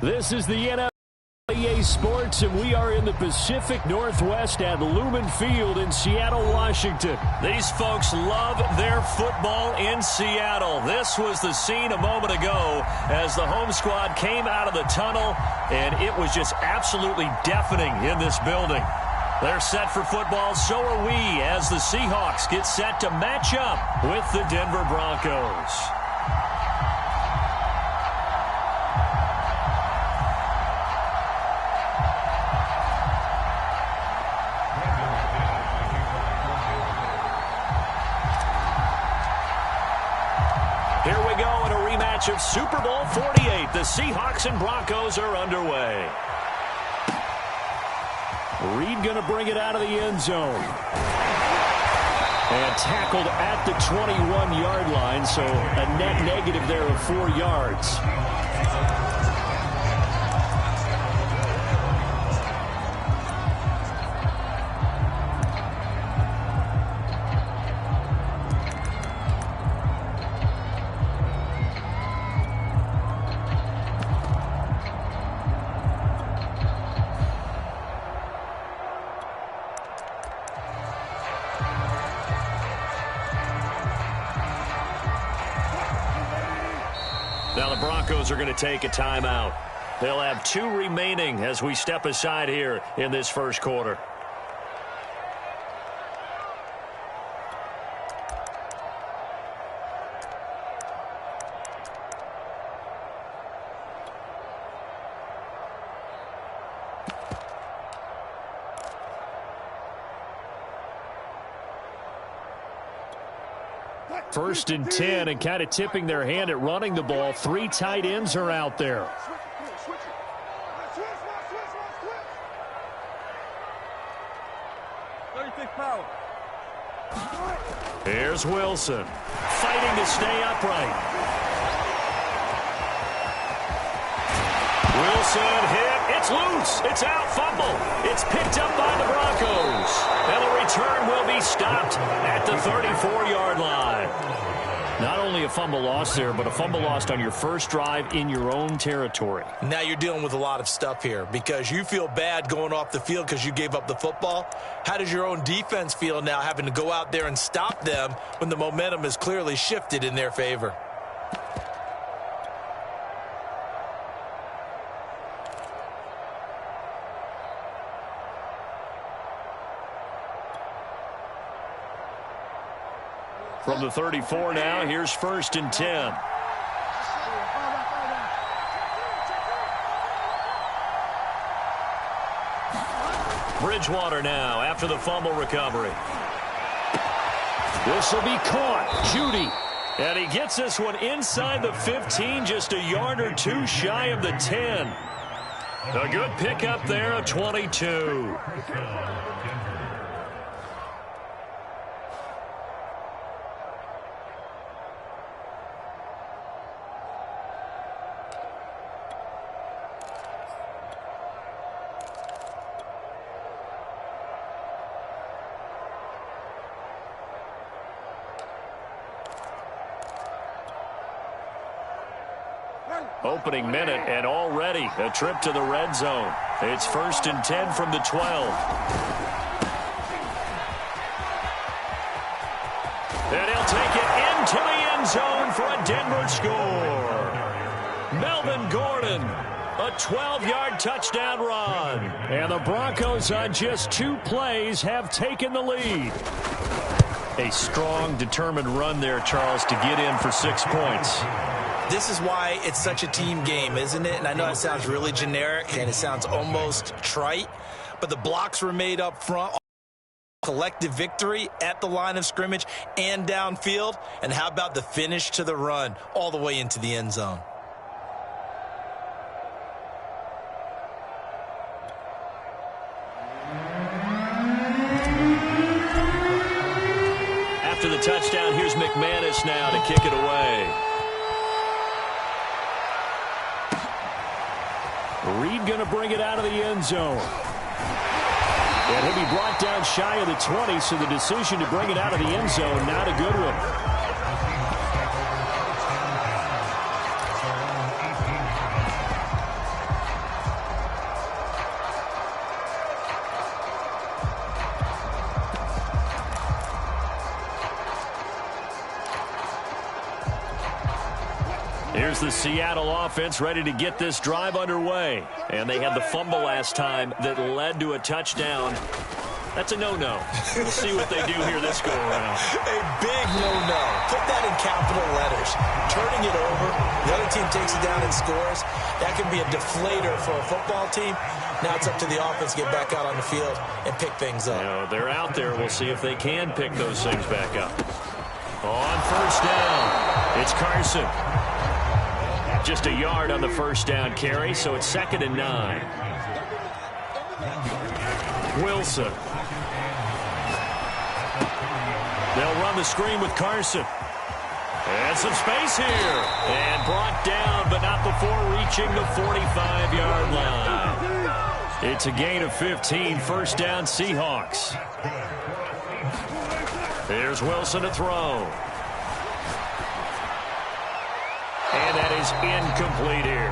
This is the NFL EA Sports, and we are in the Pacific Northwest at Lumen Field in Seattle, Washington. These folks love their football in Seattle. This was the scene a moment ago as the home squad came out of the tunnel, and it was just absolutely deafening in this building. They're set for football, so are we, as the Seahawks get set to match up with the Denver Broncos. Here we go in a rematch of Super Bowl 48. The Seahawks and Broncos are underway. Reed going to bring it out of the end zone. And tackled at the 21-yard line, so a net negative there of 4 yards. Now the Broncos are going to take a timeout. They'll have 2 remaining as we step aside here in this first quarter. First and 10, and kind of tipping their hand at running the ball. 3 tight ends are out there. Here's Wilson, fighting to stay upright. Wilson hit. It's loose. It's out. Fumble. It's picked up by the Broncos. And the return will be stopped at the 34-yard line. Not only a fumble loss there, but a fumble lost on your first drive in your own territory. Now you're dealing with a lot of stuff here because you feel bad going off the field because you gave up the football. How does your own defense feel now having to go out there and stop them when the momentum is clearly shifted in their favor? From the 34 now, here's first and 10. Bridgewater now after the fumble recovery. This will be caught. Judy. And he gets this one inside the 15, just a yard or 2 shy of the 10. A good pickup there, a 22. Opening minute, and already a trip to the red zone. It's first and 10 from the 12. And he'll take it into the end zone for a Denver score. Melvin Gordon, a 12-yard touchdown run. And the Broncos on just 2 plays have taken the lead. A strong, determined run there, Charles, to get in for 6 points. This is why it's such a team game, isn't it? And I know it sounds really generic and it sounds almost trite, but the blocks were made up front. Collective victory at the line of scrimmage and downfield. And how about the finish to the run all the way into the end zone? After the touchdown, here's McManus now to kick it away. Reed going to bring it out of the end zone. And he'll be brought down shy of the 20, so the decision to bring it out of the end zone, not a good one. here's the Seattle offense ready to get this drive underway. And they had the fumble last time that led to a touchdown. That's a no-no. We'll see what they do here this go-around. A big no-no. Put that in capital letters. Turning it over, the other team takes it down and scores. That can be a deflator for a football team. Now it's up to the offense to get back out on the field and pick things up. You know, they're out there. We'll see if they can pick those things back up. On first down, it's Carson. Just a yard on the first down carry, so it's 2nd and 9. Wilson. They'll run the screen with Carson. And some space here. And brought down, but not before reaching the 45-yard line. It's a gain of 15, first down Seahawks. Here's Wilson to throw. And that is incomplete here.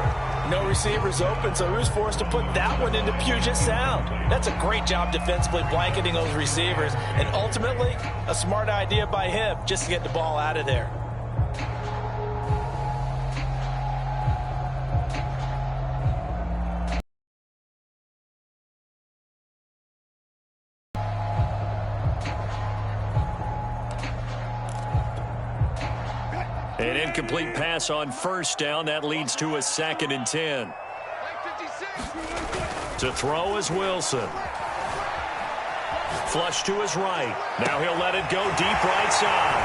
No receivers open, so who's forced to put that one into Puget Sound? That's a great job defensively blanketing those receivers, and ultimately, a smart idea by him just to get the ball out of there. An incomplete pass on first down. That leads to a 2nd and 10. To throw is Wilson. Flush to his right. Now he'll let it go deep right side.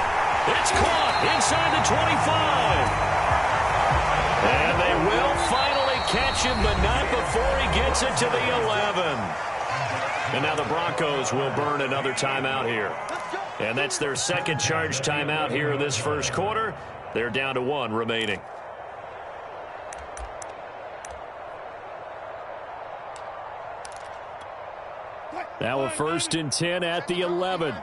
It's caught inside the 25. And they will finally catch him, but not before he gets it to the 11. And now the Broncos will burn another timeout here. And that's their second charge timeout here in this first quarter. They're down to 1 remaining. Now a 1st and 10 at the 11.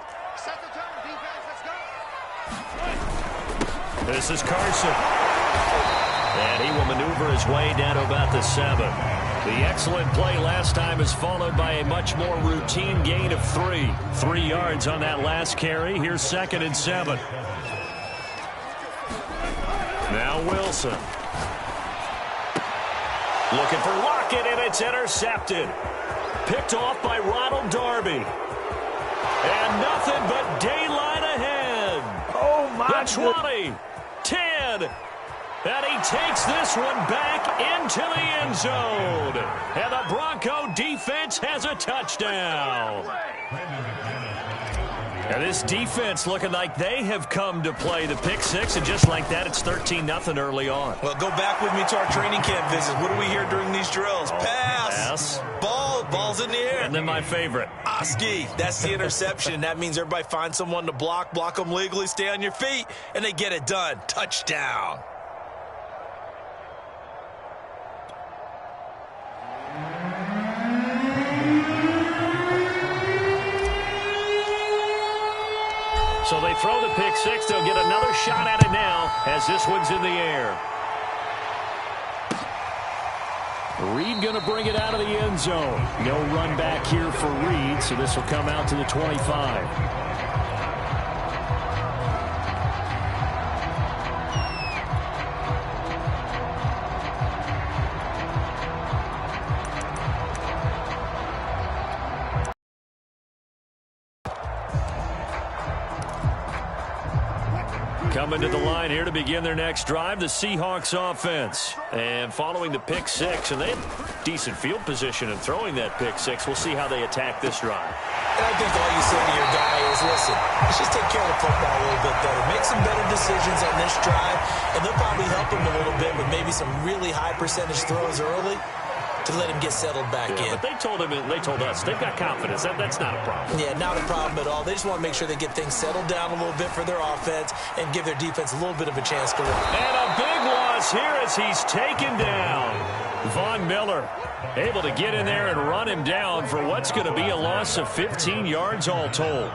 This is Carson. And he will maneuver his way down to about the 7. The excellent play last time is followed by a much more routine gain of 3. 3 yards on that last carry. Here's 2nd and 7. Now Wilson. Looking for Lockett, and it's intercepted. Picked off by Ronald Darby. And nothing but daylight ahead. Oh, my The 20, 10, and he takes this one back into the end zone. And the Bronco defense has a touchdown. And this defense looking like they have come to play the pick six, and just like that, it's 13-0 early on. Well, go back with me to our training camp visits. What do we hear during these drills? Pass. Ball's in the air. And then my favorite. Oski, that's the interception. That means everybody finds someone to block them legally, stay on your feet, and they get it done. Touchdown. So they throw the pick six. They'll get another shot at it now as this one's in the air. Reed going to bring it out of the end zone. No run back here for Reed, so this will come out to the 25. Coming to the line here to begin their next drive, the Seahawks offense. And following the pick six, and they have decent field position in throwing that pick six. We'll see how they attack this drive. And I think all you say to your guy is, listen, let's just take care of the football a little bit better. Make some better decisions on this drive, and they'll probably help him a little bit with maybe some really high percentage throws early to let him get settled back in. But they told us they've got confidence. That's not a problem. Yeah, not a problem at all. They just want to make sure they get things settled down a little bit for their offense and give their defense a little bit of a chance to win. And a big loss here as he's taken down. Von Miller able to get in there and run him down for what's going to be a loss of 15 yards all told.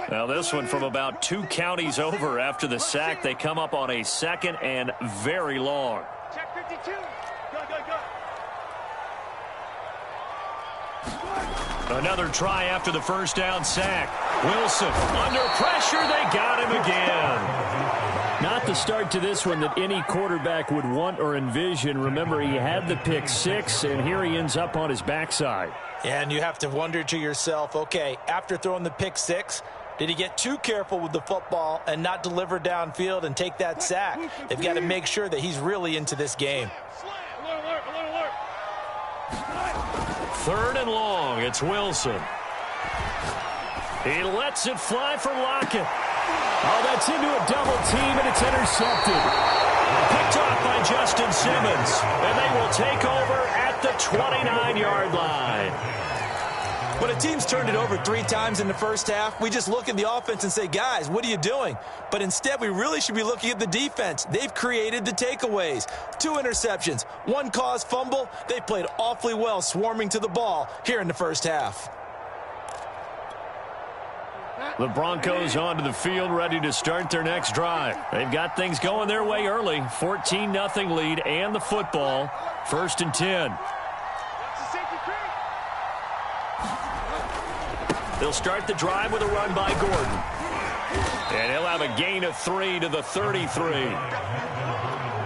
Now this one from about 2 counties over after the sack. They come up on a 2nd and very long. Check 52. Go. Another try after the first down sack. Wilson under pressure. They got him again. Not the start to this one that any quarterback would want or envision. Remember, he had the pick six, and here he ends up on his backside. And you have to wonder to yourself, okay, after throwing the pick six, did he get too careful with the football and not deliver downfield and take that sack? They've got to make sure that he's really into this game. Third and long. It's Wilson. He lets it fly for Lockett. Oh, that's into a double team, and it's intercepted. Picked off by Justin Simmons. And they will take over at the 29-yard line. When a team's turned it over 3 times in the first half, we just look at the offense and say, guys, what are you doing? But instead, we really should be looking at the defense. They've created the takeaways. 2 interceptions, 1 caused fumble. They played awfully well swarming to the ball here in the first half. The Broncos onto the field, ready to start their next drive. They've got things going their way early. 14-0 lead and the football. 1st and 10. They'll start the drive with a run by Gordon. And he'll have a gain of 3 to the 33.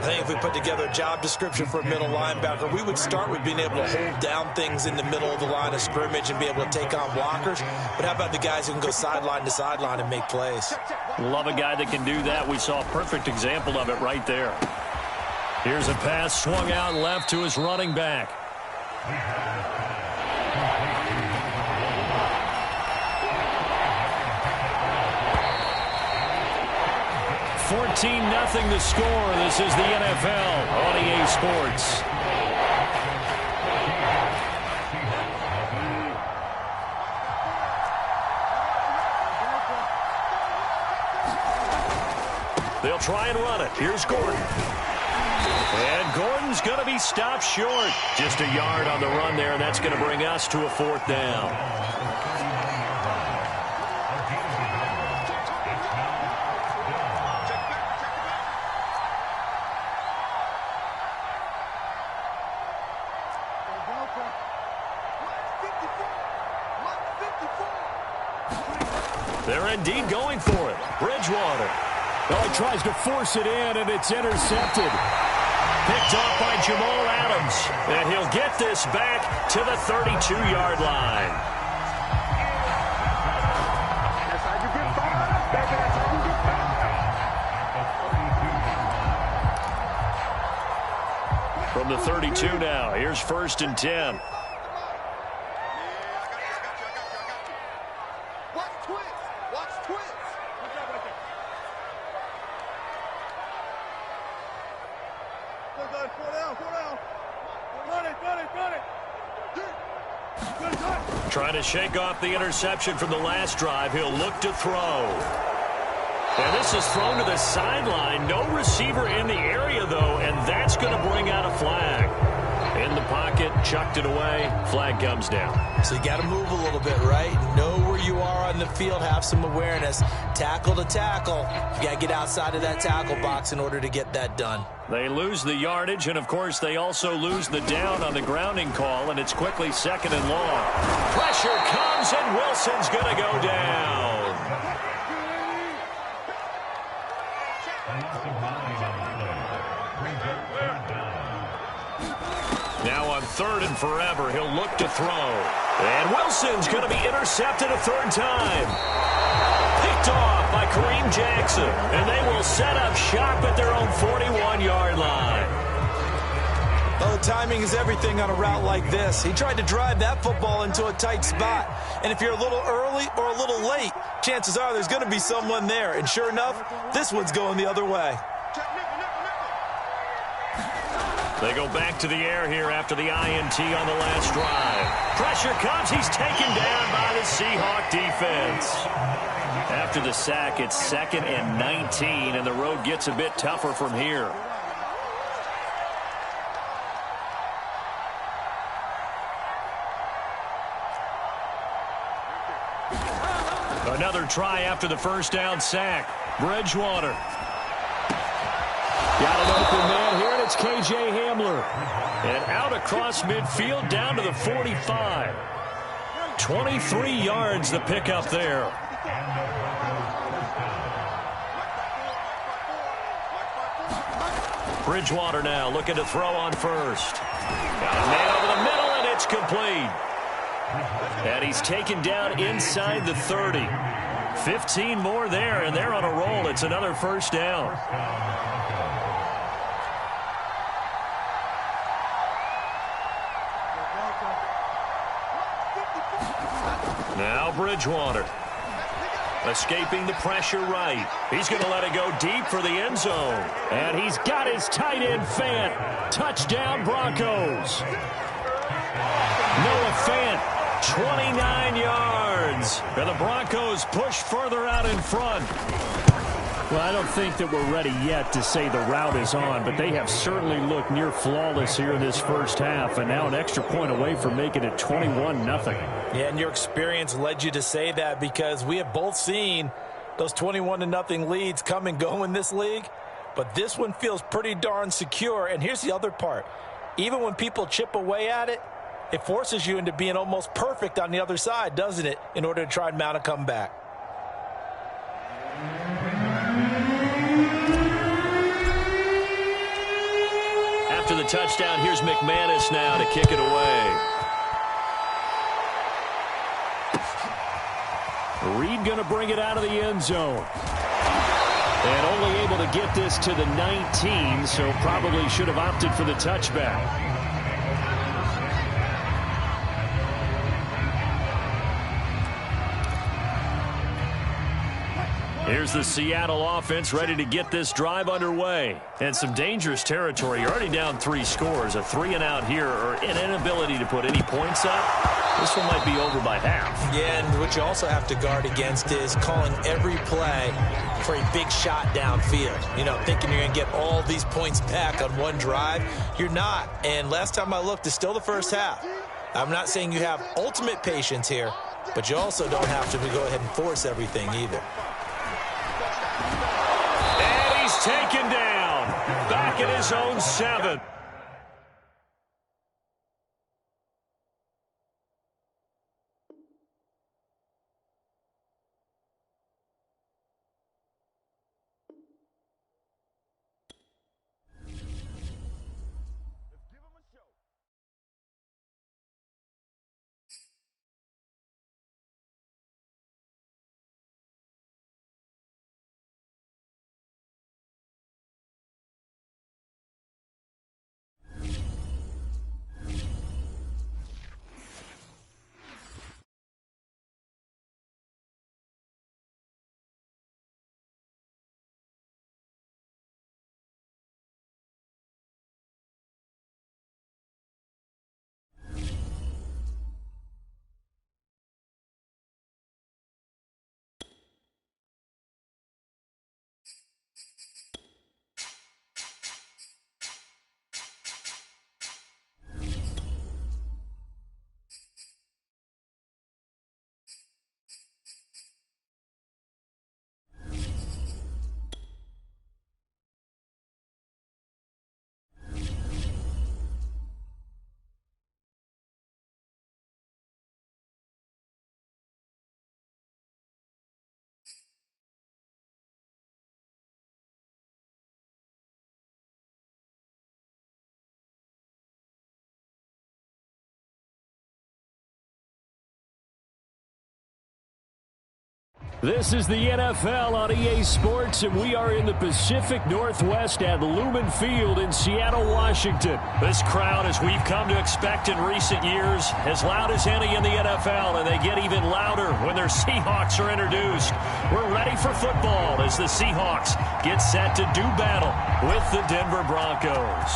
I think if we put together a job description for a middle linebacker, we would start with being able to hold down things in the middle of the line of scrimmage and be able to take on blockers. But how about the guys who can go sideline to sideline and make plays? Love a guy that can do that. We saw a perfect example of it right there. Here's a pass swung out left to his running back. 14-0 the score. This is the NFL on EA Sports. They'll try and run it. Here's Gordon. And Gordon's going to be stopped short. Just a yard on the run there, and that's going to bring us to a 4th down. They're indeed going for it. Bridgewater. Oh, he tries to force it in, and it's intercepted. Picked off by Jamal Adams. And he'll get this back to the 32-yard line. That's how you get fired. That's how you get fired. From the 32 now, here's 1st and 10. Trying to shake off the interception from the last drive. He'll look to throw. And this is thrown to the sideline. No receiver in the area, though, and that's going to bring out a flag. In the pocket, chucked it away. Flag comes down. So you got to move a little bit, right? Know where you are on the field. Have some awareness. Tackle to tackle. You got to get outside of that tackle box in order to get that done. They lose the yardage, and, of course, they also lose the down on the grounding call, and it's quickly 2nd and long. Pressure comes, and Wilson's going to go down. Now on 3rd and forever, he'll look to throw. And Wilson's going to be intercepted a 3rd time. Picked off by Kareem Jackson. And they will set up shop at their own 41-yard line. Well, the timing is everything on a route like this. He tried to drive that football into a tight spot. And if you're a little early or a little late, chances are there's going to be someone there. And sure enough, this one's going the other way. They go back to the air here after the INT on the last drive. Pressure comes. He's taken down by the Seahawk defense. After the sack, it's 2nd and 19, and the road gets a bit tougher from here. Another try after the 1st down sack. Bridgewater. Got an open man here, and it's K.J. Hamler. And out across midfield down to the 45. 23 yards the pickup there. Bridgewater now looking to throw on first. Got a man over the middle, and it's complete. And he's taken down inside the 30. 15 more there, and they're on a roll. It's another first down. Now Bridgewater. Escaping the pressure right. He's going to let it go deep for the end zone. And he's got his tight end Fant. Touchdown Broncos. Noah Fant, 29 yards. And the Broncos push further out in front. Well, I don't think that we're ready yet to say the route is on, but they have certainly looked near flawless here in this first half, and now an extra point away from making it 21-0. Yeah, and your experience led you to say that, because we have both seen those 21-0 leads come and go in this league, but this one feels pretty darn secure. And here's the other part. Even when people chip away at it, it forces you into being almost perfect on the other side, doesn't it, in order to try and mount a comeback. After the touchdown, here's McManus now to kick it away. Reed going to bring it out of the end zone. And only able to get this to the 19, so probably should have opted for the touchback. Here's the Seattle offense ready to get this drive underway. And some dangerous territory. You're already down 3 scores. A 3-and-out here, or an inability to put any points up. This one might be over by half. Yeah, and what you also have to guard against is calling every play for a big shot downfield. You know, thinking you're going to get all these points back on one drive. You're not. And last time I looked, it's still the first half. I'm not saying you have ultimate patience here, but you also don't have to go ahead and force everything either. And he's taken down. Back at his own 7. This is the NFL on EA Sports, and we are in the Pacific Northwest at Lumen Field in Seattle, Washington. This crowd, as we've come to expect in recent years, as loud as any in the NFL, and they get even louder when their Seahawks are introduced. We're ready for football as the Seahawks get set to do battle with the Denver Broncos.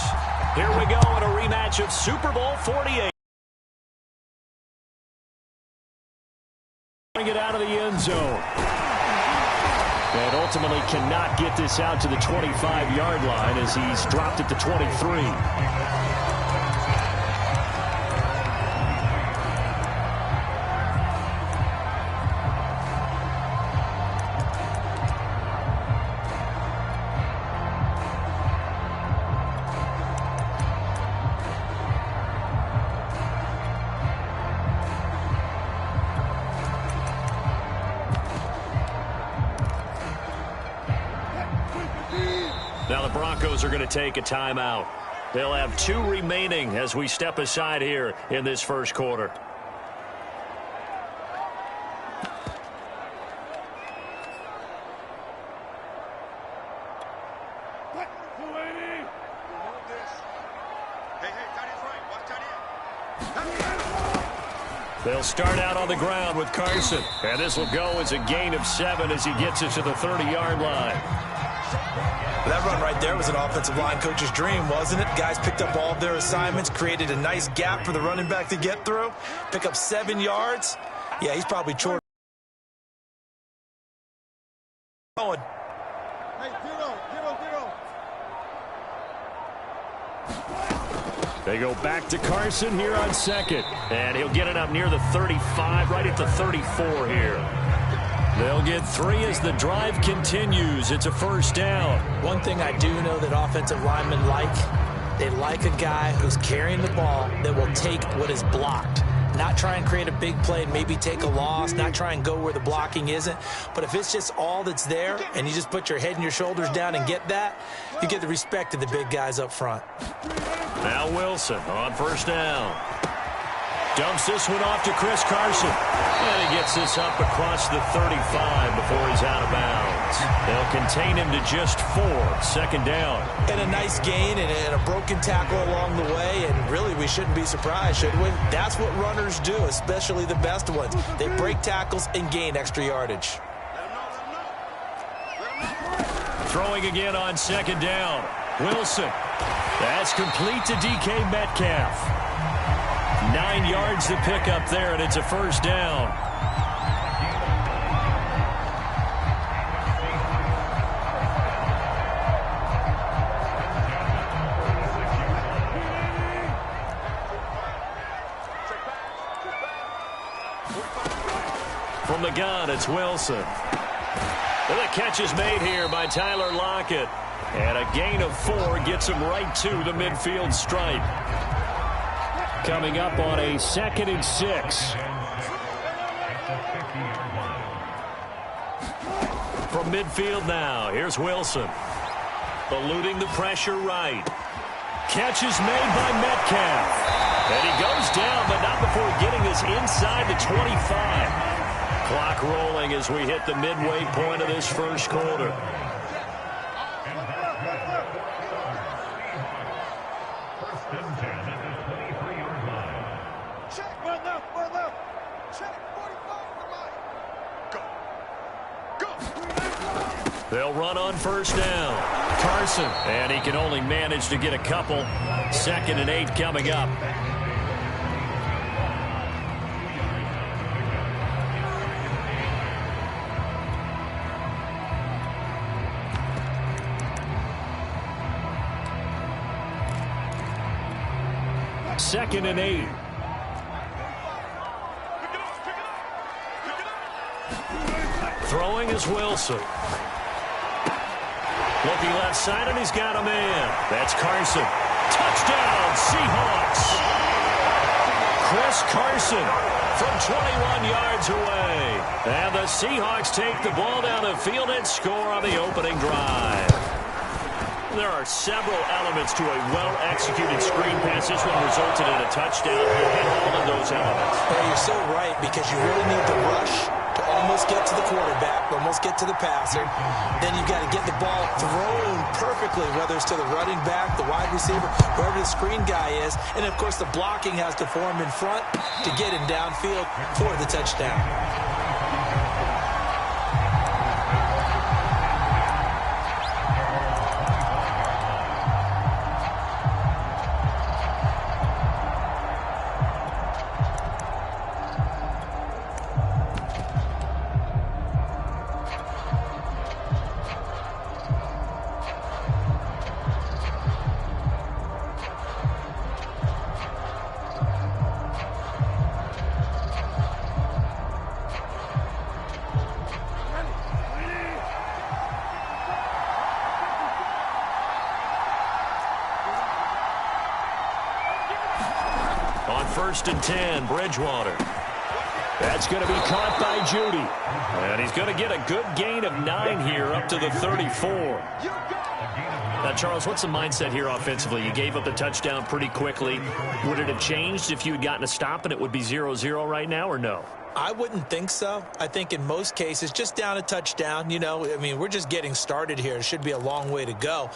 Here we go in a rematch of Super Bowl 48. Bring it out of the end zone. And ultimately cannot get this out to the 25-yard line as he's dropped at the 23. Now the Broncos are going to take a timeout. They'll have 2 remaining as we step aside here in this first quarter. They'll start out on the ground with Carson. And this will go as a gain of 7 as he gets it to the 30-yard line. That run right there was an offensive line coach's dream, wasn't it? Guys picked up all of their assignments, created a nice gap for the running back to get through, pick up 7 yards. Yeah, he's probably short. Going. Hey, zero. They go back to Carson here on second. And he'll get it up near the 35, right at the 34 here. They'll get 3 as the drive continues. It's a first down. One thing I do know that offensive linemen like, they like a guy who's carrying the ball that will take what is blocked. Not try and create a big play and maybe take a loss, not try and go where the blocking isn't. But if it's just all that's there and you just put your head and your shoulders down and get that, you get the respect of the big guys up front. Now Wilson on first down. Dumps this one off to Chris Carson. And he gets this up across the 35 before he's out of bounds. They'll contain him to just 4. Second down. And a nice gain and a broken tackle along the way. And really, we shouldn't be surprised, should we? That's what runners do, especially the best ones. They break tackles and gain extra yardage. Throwing again on second down. Wilson. That's complete to DK Metcalf. 9 yards to pick up there, and it's a first down. From the gun, it's Wilson. Well, the catch is made here by Tyler Lockett. And a gain of 4 gets him right to the midfield stripe. Coming up on a 2nd and 6. From midfield now, here's Wilson. Eluding the pressure right. Catch is made by Metcalf. And he goes down, but not before getting this inside the 25. Clock rolling as we hit the midway point of this first quarter. They'll run on first down. Carson, and he can only manage to get a couple. 2nd and 8 coming up. Second and 8. Throwing is Wilson. Looking left side, and he's got a man. That's Carson. Touchdown, Seahawks. Chris Carson from 21 yards away. And the Seahawks take the ball down the field and score on the opening drive. There are several elements to a well-executed screen pass. This one resulted in a touchdown. We'll hit all of those elements. Yeah, you're so right, because you really need the rush to almost get to the quarterback, almost get to the passer. Then you've got to get the ball thrown perfectly, whether it's to the running back, the wide receiver, whoever the screen guy is. And, of course, the blocking has to form in front to get him downfield for the touchdown. On 1st and 10, Bridgewater. That's going to be caught by Judy. And he's going to get a good gain of 9 here up to the 34. Now, Charles, what's the mindset here offensively? You gave up the touchdown pretty quickly. Would it have changed if you had gotten a stop and it would be 0-0 right now, or no? I wouldn't think so. I think in most cases, just down a touchdown, you know, I mean, we're just getting started here. It should be a long way to go.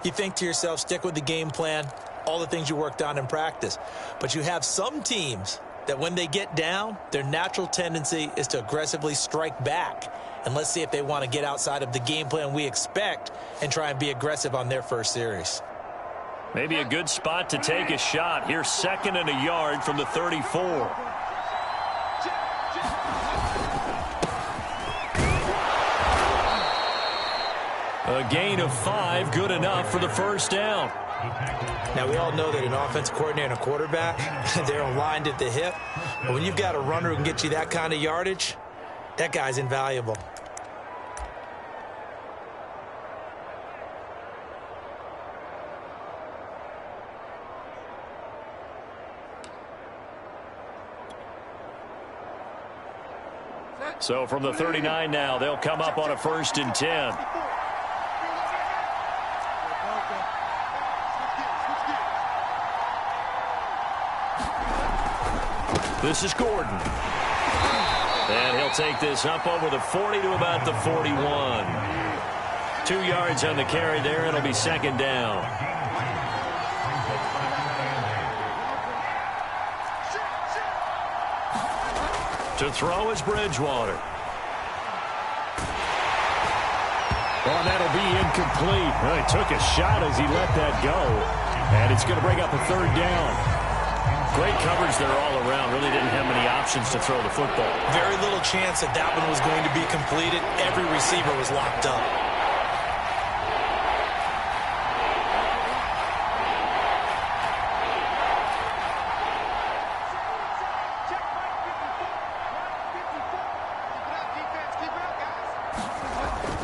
You think to yourself, stick with the game plan, all the things you worked on in practice. But you have some teams that when they get down, their natural tendency is to aggressively strike back. And let's see if they want to get outside of the game plan we expect and try and be aggressive on their first series. Maybe a good spot to take a shot. Here's 2nd and a yard from the 34. A gain of 5, good enough for the first down. Now, we all know that an offense coordinator and a quarterback, they're aligned at the hip. But when you've got a runner who can get you that kind of yardage, that guy's invaluable. So from the 39 now, they'll come up on a 1st and 10. This is Gordon. And he'll take this up over the 40 to about the 41. 2 yards on the carry there. It'll be 2nd down. To throw is Bridgewater. Oh, that'll be incomplete. Well, he took a shot as he let that go. And it's going to bring up a 3rd down. Great coverage there all around. Really didn't have many options to throw the football. Very little chance that that one was going to be completed. Every receiver was locked up.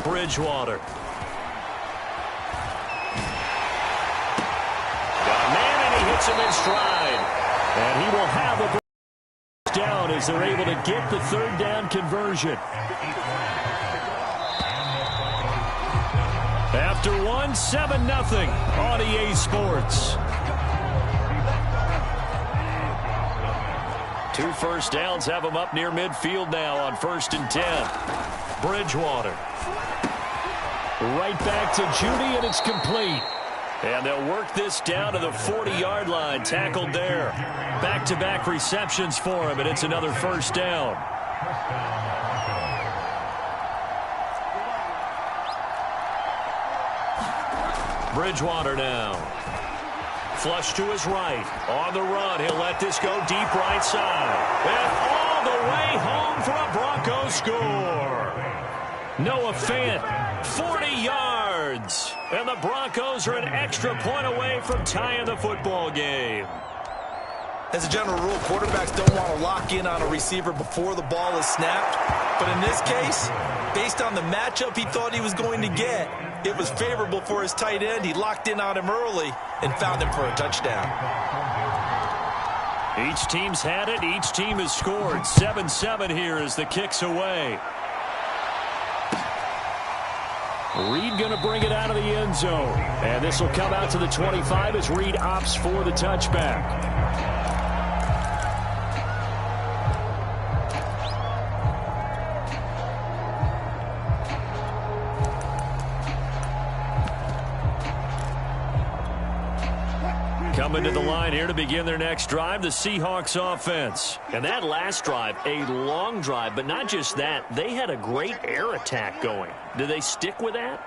Bridgewater. Got a man, and he hits him in stride. And he will have a down as they're able to get the 3rd down conversion. After 7-0 on EA Sports. 2 first downs have them up near midfield now on 1st and 10. Bridgewater. Right back to Judy, and it's complete. And they'll work this down to the 40-yard line, tackled there. Back-to-back receptions for him, and it's another 1st down. Bridgewater now. Flush to his right. On the run, he'll let this go deep right side. And all the way home for a Broncos score. Noah Fant, 40 yards. And the Broncos are an extra point away from tying the football game. As a general rule, quarterbacks don't want to lock in on a receiver before the ball is snapped. But in this case, based on the matchup he thought he was going to get, it was favorable for his tight end. He locked in on him early and found him for a touchdown. Each team's had it. Each team has scored. 7-7 here as the kick's away. Reed going to bring it out of the end zone. And this will come out to the 25 as Reed opts for the touchback. Coming to the line here to begin their next drive, the Seahawks offense. And that last drive, a long drive, but not just that. They had a great air attack going. Do they stick with that?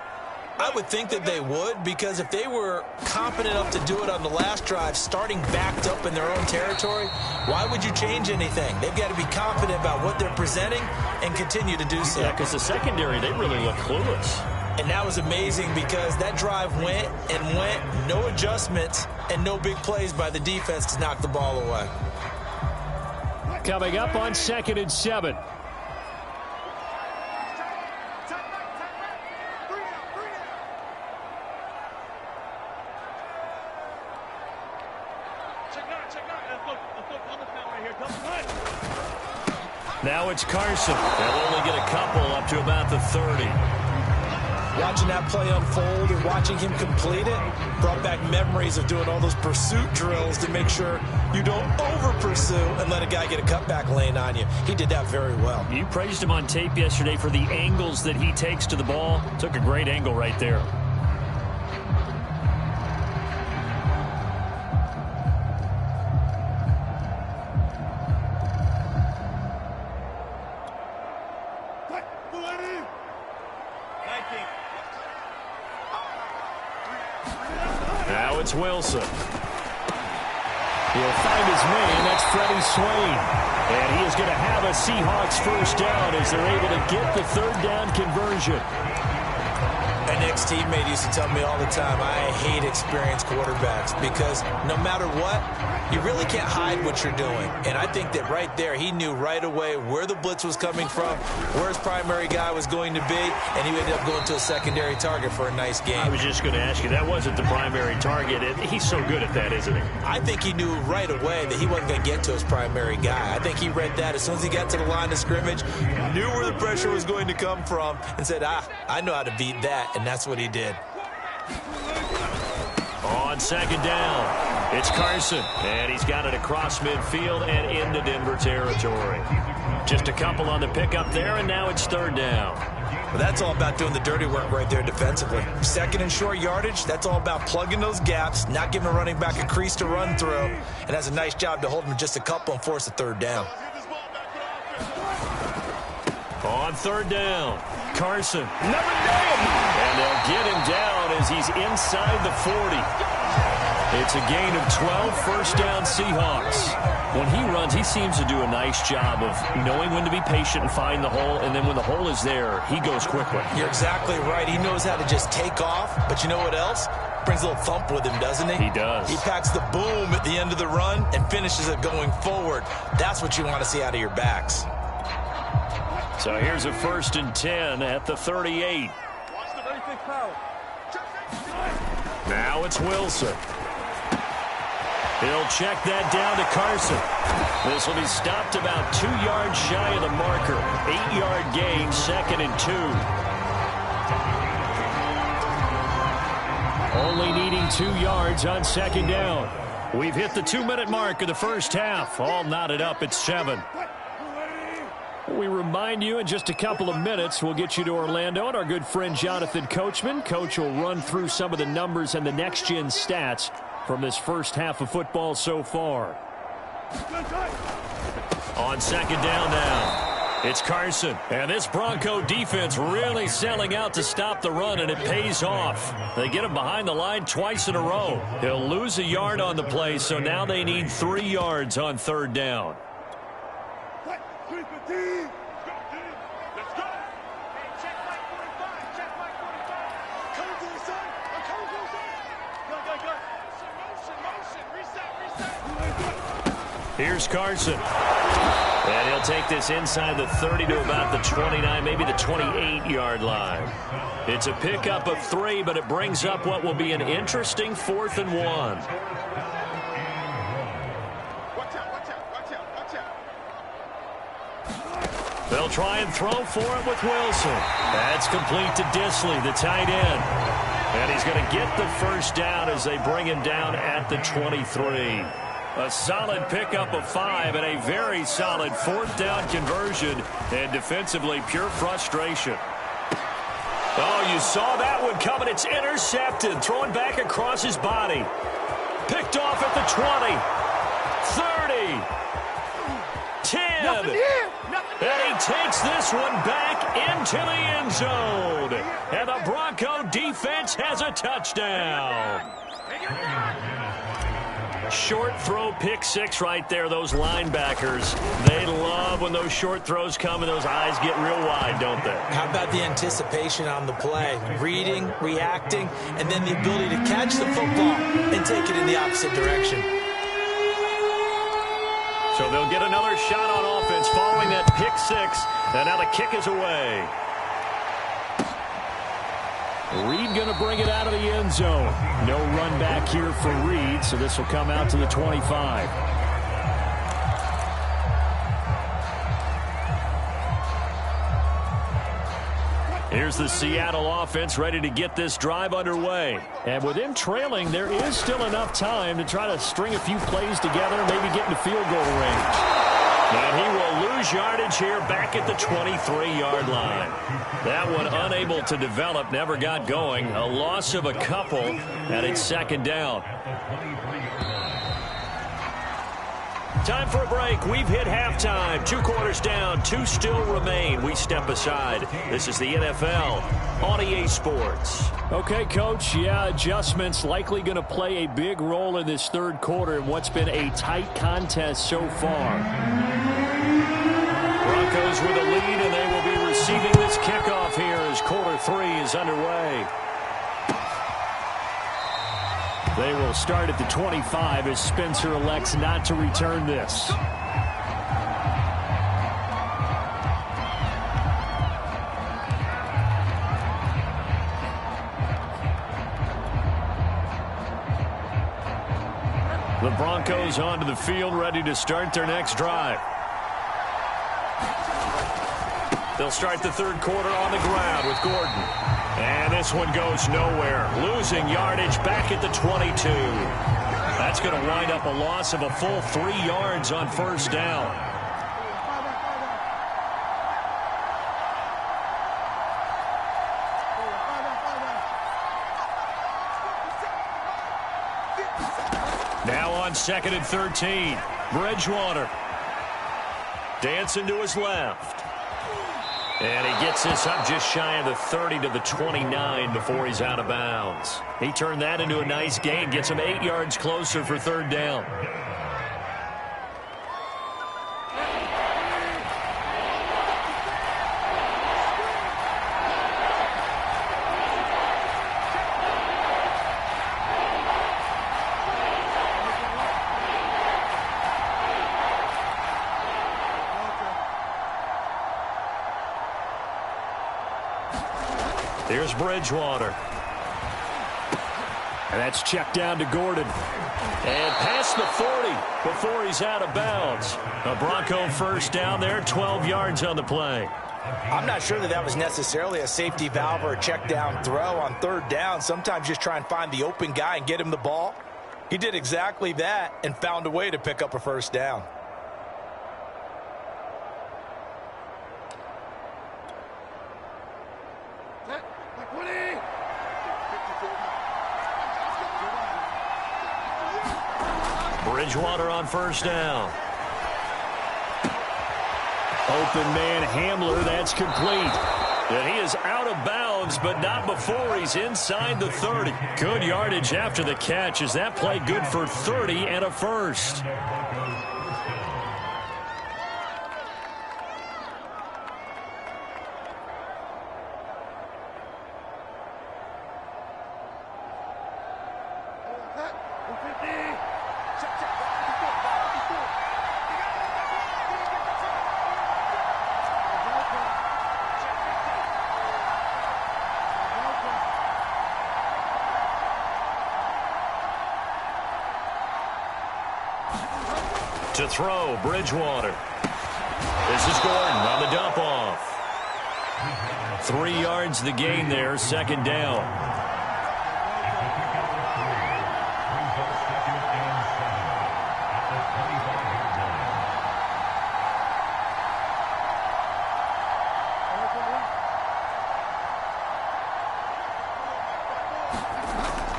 I would think that they would, because if they were confident enough to do it on the last drive, starting backed up in their own territory, why would you change anything? They've got to be confident about what they're presenting and continue to do so. Yeah, because the secondary, they really look clueless. And that was amazing because that drive went and went, no adjustments and no big plays by the defense to knock the ball away. Coming up on 2nd and 7. Now it's Carson. They'll only get a couple up to about the 30. Watching that play unfold and watching him complete it brought back memories of doing all those pursuit drills to make sure you don't over-pursue and let a guy get a cutback lane on you. He did that very well. You praised him on tape yesterday for the angles that he takes to the ball. Took a great angle right there. Now it's Wilson. He'll find his man. That's Freddie Swain. And he is going to have a Seahawks first down as they're able to get the third down conversion. An ex-teammate used to tell me all the time, I hate experienced quarterbacks because no matter what, you really can't hide what you're doing. And I think that right there, he knew right away where the blitz was coming from, where his primary guy was going to be, and he ended up going to a secondary target for a nice game. I was just going to ask you, that wasn't the primary target. He's so good at that, isn't he? I think he knew right away that he wasn't going to get to his primary guy. I think he read that as soon as he got to the line of scrimmage, knew where the pressure was going to come from, and said, I know how to beat that, and that's what he did. On second down, it's Carson, and he's got it across midfield and into Denver territory. Just a couple on the pickup there, and now it's third down. But that's all about doing the dirty work right there defensively. Second and short yardage, that's all about plugging those gaps, not giving a running back a crease to run through, and that's a nice job to hold him just a couple and force a third down. On third down, Carson. And they'll get him down as he's inside the 40. It's a gain of 12, first down Seahawks. When he runs, he seems to do a nice job of knowing when to be patient and find the hole, and then when the hole is there, he goes quickly. You're exactly right. He knows how to just take off, but you know what else? Brings a little thump with him, doesn't he? He does. He packs the boom at the end of the run and finishes it going forward. That's what you want to see out of your backs. So here's a 1st and 10 at the 38. Now it's Wilson. He'll check that down to Carson. This will be stopped about 2 yards shy of the marker. 8-yard gain, 2nd and 2. Only needing 2 yards on second down. We've hit the 2-minute mark of the first half. All knotted up at 7. We remind you in just a couple of minutes, we'll get you to Orlando and our good friend Jonathan Coachman. Coach will run through some of the numbers and the next-gen stats from this first half of football so far. On second down now, it's Carson. And this Bronco defense really selling out to stop the run, and it pays off. They get him behind the line twice in a row. He'll lose a yard on the play, so now they need 3 yards on third down. Here's Carson. And he'll take this inside the 30 to about the 29, maybe the 28-yard line. It's a pickup of 3, but it brings up what will be an interesting 4th and 1. They'll try and throw for it with Wilson. That's complete to Disley, the tight end. And he's going to get the first down as they bring him down at the 23. A solid pickup of 5 and a very solid 4th down conversion. And defensively, pure frustration. Oh, you saw that one coming. It's intercepted. Thrown back across his body. Picked off at the 20. 30. 10. And he takes this one back into the end zone. And the Bronco defense has a touchdown. Short throw, pick 6 right there. Those linebackers, they love when those short throws come and those eyes get real wide, don't they? How about the anticipation on the play? Reading, reacting, and then the ability to catch the football and take it in the opposite direction. So they'll get another shot on offense following that pick 6, and now the kick is away. Reed going to bring it out of the end zone. No run back here for Reed, so this will come out to the 25. Here's the Seattle offense ready to get this drive underway. And with them trailing, there is still enough time to try to string a few plays together, maybe get into field goal range. And he will lose yardage here back at the 23-yard line. That one unable to develop, never got going. A loss of a couple, and it's second down. Time for a break. We've hit halftime. 2 quarters down, 2 still remain. We step aside. This is the NFL on EA Sports. Okay, Coach, yeah, adjustments likely going to play a big role in this third quarter in what's been a tight contest so far. Broncos with a lead, and they will be receiving this kickoff here as quarter 3 is underway. They will start at the 25 as Spencer elects not to return this. The Broncos onto the field, ready to start their next drive. They'll start the third quarter on the ground with Gordon. And this one goes nowhere. Losing yardage back at the 22. That's going to wind up a loss of a full 3 yards on first down. Now on 2nd and 13. Bridgewater. Dancing to his left. And he gets this up just shy of the 30 to the 29 before he's out of bounds. He turned that into a nice gain, gets him 8 yards closer for third down. Here's Bridgewater. And that's checked down to Gordon. And past the 40 before he's out of bounds. A Bronco first down there, 12 yards on the play. I'm not sure that was necessarily a safety valve or a check down throw on third down. Sometimes just try and find the open guy and get him the ball. He did exactly that and found a way to pick up a first down. Bridgewater on first down. Open man Hamler, that's complete. And he is out of bounds, but not before he's inside the 30. Good yardage after the catch. Is that play good for 30 and a first? To throw, Bridgewater. This is Gordon on the dump off. 3 yards the gain there, second down.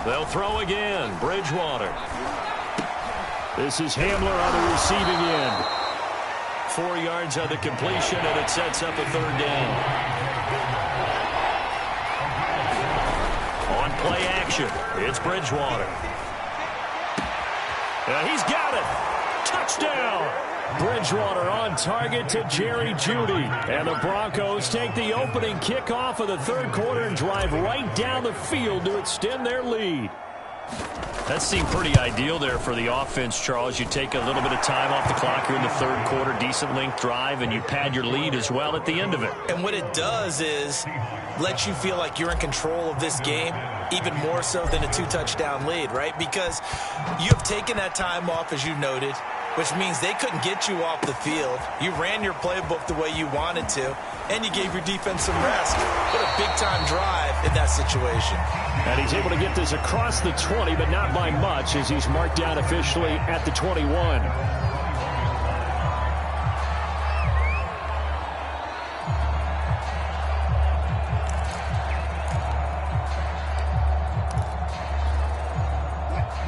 They'll throw again, Bridgewater. This is Hamler on the receiving end. 4 yards on the completion, and it sets up a third down. On play action, it's Bridgewater. And he's got it. Touchdown. Bridgewater on target to Jerry Jeudy. And the Broncos take the opening kickoff of the third quarter and drive right down the field to extend their lead. That seemed pretty ideal there for the offense, Charles. You take a little bit of time off the clock here in the third quarter, decent length drive, and you pad your lead as well at the end of it. And what it does is let you feel like you're in control of this game, even more so than a 2-touchdown lead, right? Because you have taken that time off, as you noted, which means they couldn't get you off the field. You ran your playbook the way you wanted to, and you gave your defense some rest. What a big-time drive in that situation. And he's able to get this across the 20, but not by much, as he's marked down officially at the 21.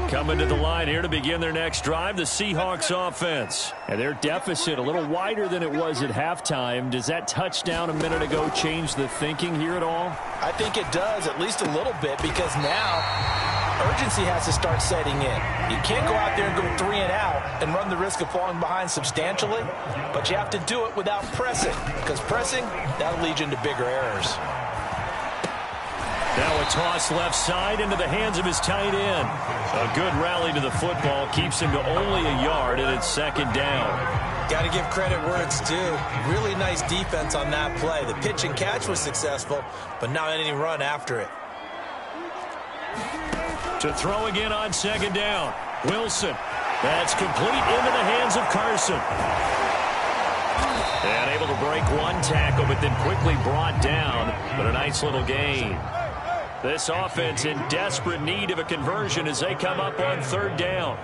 Coming to the line here to begin their next drive, the Seahawks offense. And their deficit a little wider than it was at halftime. Does that touchdown a minute ago change the thinking here at all? I think it does, at least a little bit, because now urgency has to start setting in. You can't go out there and go 3 and out and run the risk of falling behind substantially, but you have to do it without pressing, because pressing, that'll lead you into bigger errors. Now a toss left side into the hands of his tight end. A good rally to the football keeps him to only a yard, and it's second down. Got to give credit where it's due. Really nice defense on that play. The pitch and catch was successful, but not any run after it. To throw again on second down. Wilson. That's complete into the hands of Carson. And able to break one tackle, but then quickly brought down. But a nice little gain. This offense in desperate need of a conversion as they come up on third down.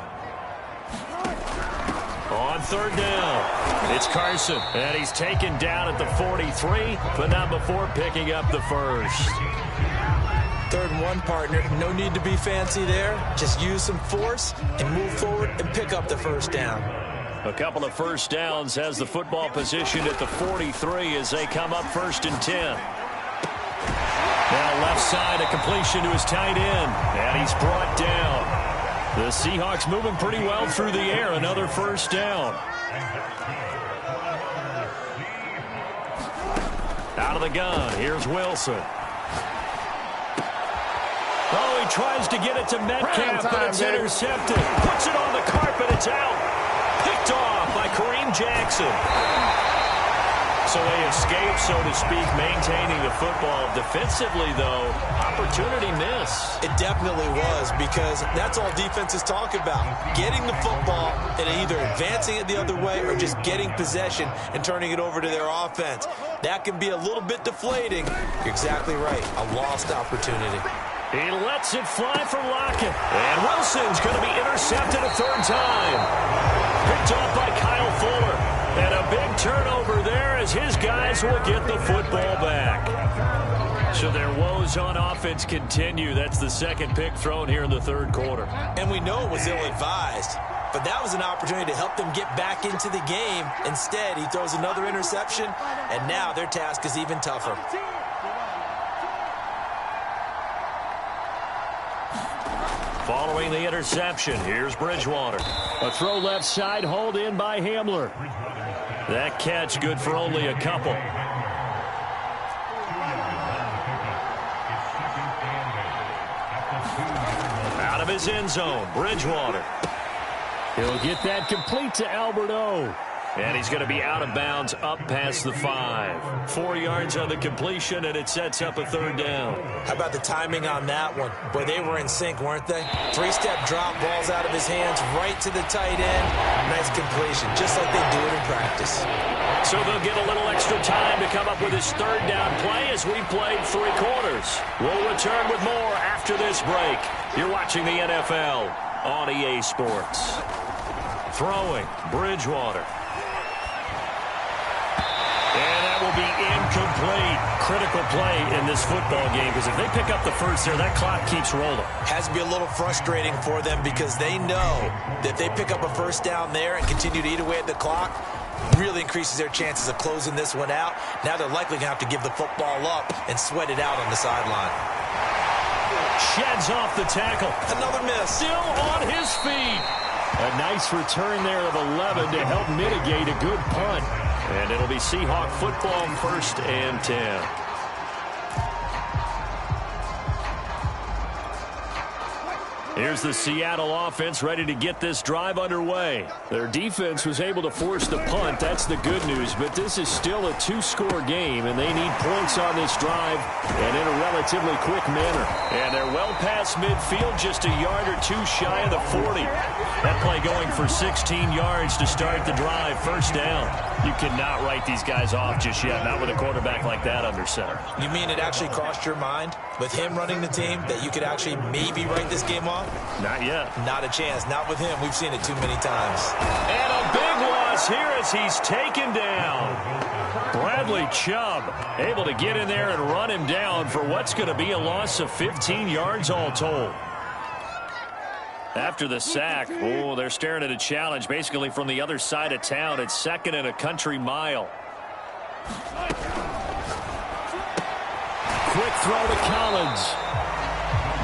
On third down, it's Carson. And he's taken down at the 43, but not before picking up the first. 3rd and 1, partner. No need to be fancy there. Just use some force and move forward and pick up the first down. A couple of first downs has the football positioned at the 43 as they come up 1st and 10. Now left side, a completion to his tight end, and he's brought down. The Seahawks moving pretty well through the air. Another first down. Out of the gun, here's Wilson. Oh, he tries to get it to Metcalf, but it's intercepted. Puts it on the carpet, it's out. Picked off by Kareem Jackson. So they escape, so to speak, maintaining the football. Defensively, though, opportunity miss. It definitely was, because that's all defenses talk about. Getting the football and either advancing it the other way or just getting possession and turning it over to their offense. That can be a little bit deflating. You're exactly right. A lost opportunity. He lets it fly from Lockett. And Wilson's going to be intercepted a 3rd time. Picked off by Kyle Fuller. And a big turnover there as his guys will get the football back. So their woes on offense continue. That's the 2nd pick thrown here in the 3rd quarter. And we know it was ill-advised, but that was an opportunity to help them get back into the game. Instead, he throws another interception, and now their task is even tougher. Following the interception, here's Bridgewater. A throw left side, hauled in by Hamler. That catch good for only a couple. Out of his end zone, Bridgewater. He'll get that complete to Alberto. And he's going to be out of bounds up past the 5. 4 yards on the completion, and it sets up a 3rd down. How about the timing on that one? Boy, they were in sync, weren't they? 3-step drop, balls out of his hands, right to the tight end. Nice completion, just like they do it in practice. So they'll get a little extra time to come up with his 3rd down play as we played 3 quarters. We'll return with more after this break. You're watching the NFL on EA Sports. Throwing, Bridgewater. And that will be incomplete. Critical play in this football game, because if they pick up the first there, that clock keeps rolling. Has to be a little frustrating for them, because they know that if they pick up a first down there and continue to eat away at the clock, really increases their chances of closing this one out. Now they're likely going to have to give the football up and sweat it out on the sideline. Sheds off the tackle. Another miss. Still on his feet. A nice return there of 11 to help mitigate a good punt. And it'll be Seahawk football 1st and 10. Here's the Seattle offense ready to get this drive underway. Their defense was able to force the punt. That's the good news. But this is still a two-score game, and they need points on this drive and in a relatively quick manner. And they're well past midfield, just a yard or two shy of the 40. That play going for 16 yards to start the drive. First down. You cannot write these guys off just yet, not with a quarterback like that under center. You mean it actually crossed your mind with him running the team that you could actually maybe write this game off? Not yet. Not a chance. Not with him. We've seen it too many times. And a big loss here as he's taken down. Bradley Chubb able to get in there and run him down for what's going to be a loss of 15 yards all told. After the sack, they're staring at a challenge basically from the other side of town. It's second and a country mile. Quick throw to Collins.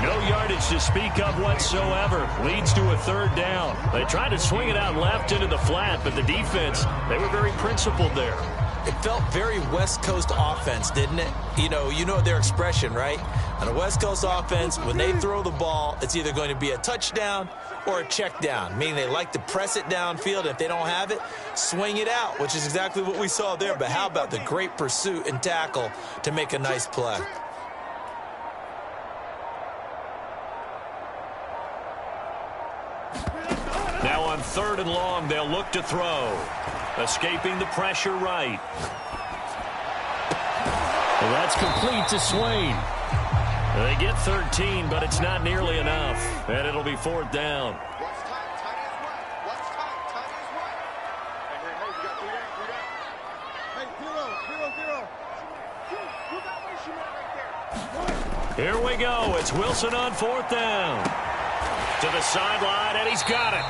No yardage to speak of whatsoever. Leads to a third down. They tried to swing it out left into the flat, but the defense, they were very principled there. It felt very West Coast offense, didn't it? You know their expression, right? On a West Coast offense, when they throw the ball, it's either going to be a touchdown or a check down, meaning they like to press it downfield. If they don't have it, swing it out, which is exactly what we saw there. But how about the great pursuit and tackle to make a nice play? Now on 3rd and long, they'll look to throw. Escaping the pressure right. Well, that's complete to Swain. They get 13, but it's not nearly enough. And it'll be 4th down. Here we go. It's Wilson on 4th down. To the sideline, and he's got it.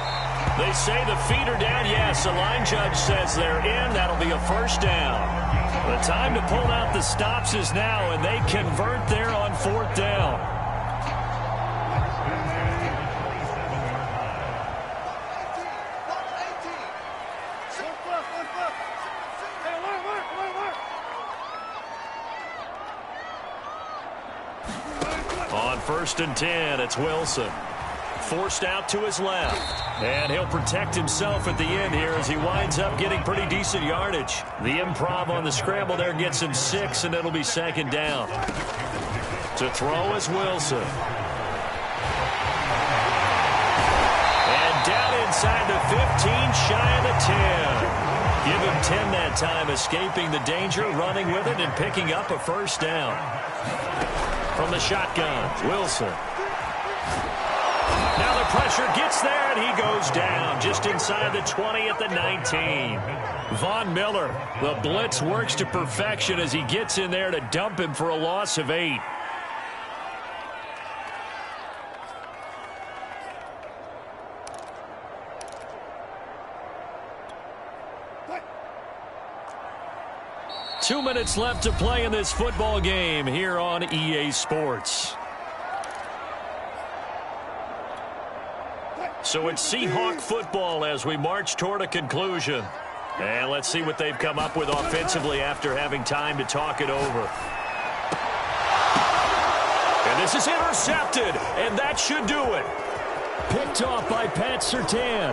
They say the feet are down. Yes, the line judge says they're in. That'll be a first down. The time to pull out the stops is now, and they convert there on 4th down. On 1st and 10, it's Wilson. Forced out to his left. And he'll protect himself at the end here as he winds up getting pretty decent yardage. The improv on the scramble there gets him 6, and it'll be 2nd down. To throw is Wilson. And down inside the 15, shy of the 10. Give him 10 that time, escaping the danger, running with it, and picking up a first down. From the shotgun, Wilson. Now the pressure gets there, and he goes down just inside the 20 at the 19. Von Miller, the blitz works to perfection as he gets in there to dump him for a loss of 8. Two minutes left to play in this football game here on EA Sports. So it's Seahawk football as we march toward a conclusion. And let's see what they've come up with offensively after having time to talk it over. And this is intercepted, and that should do it. Picked off by Pat Surtain.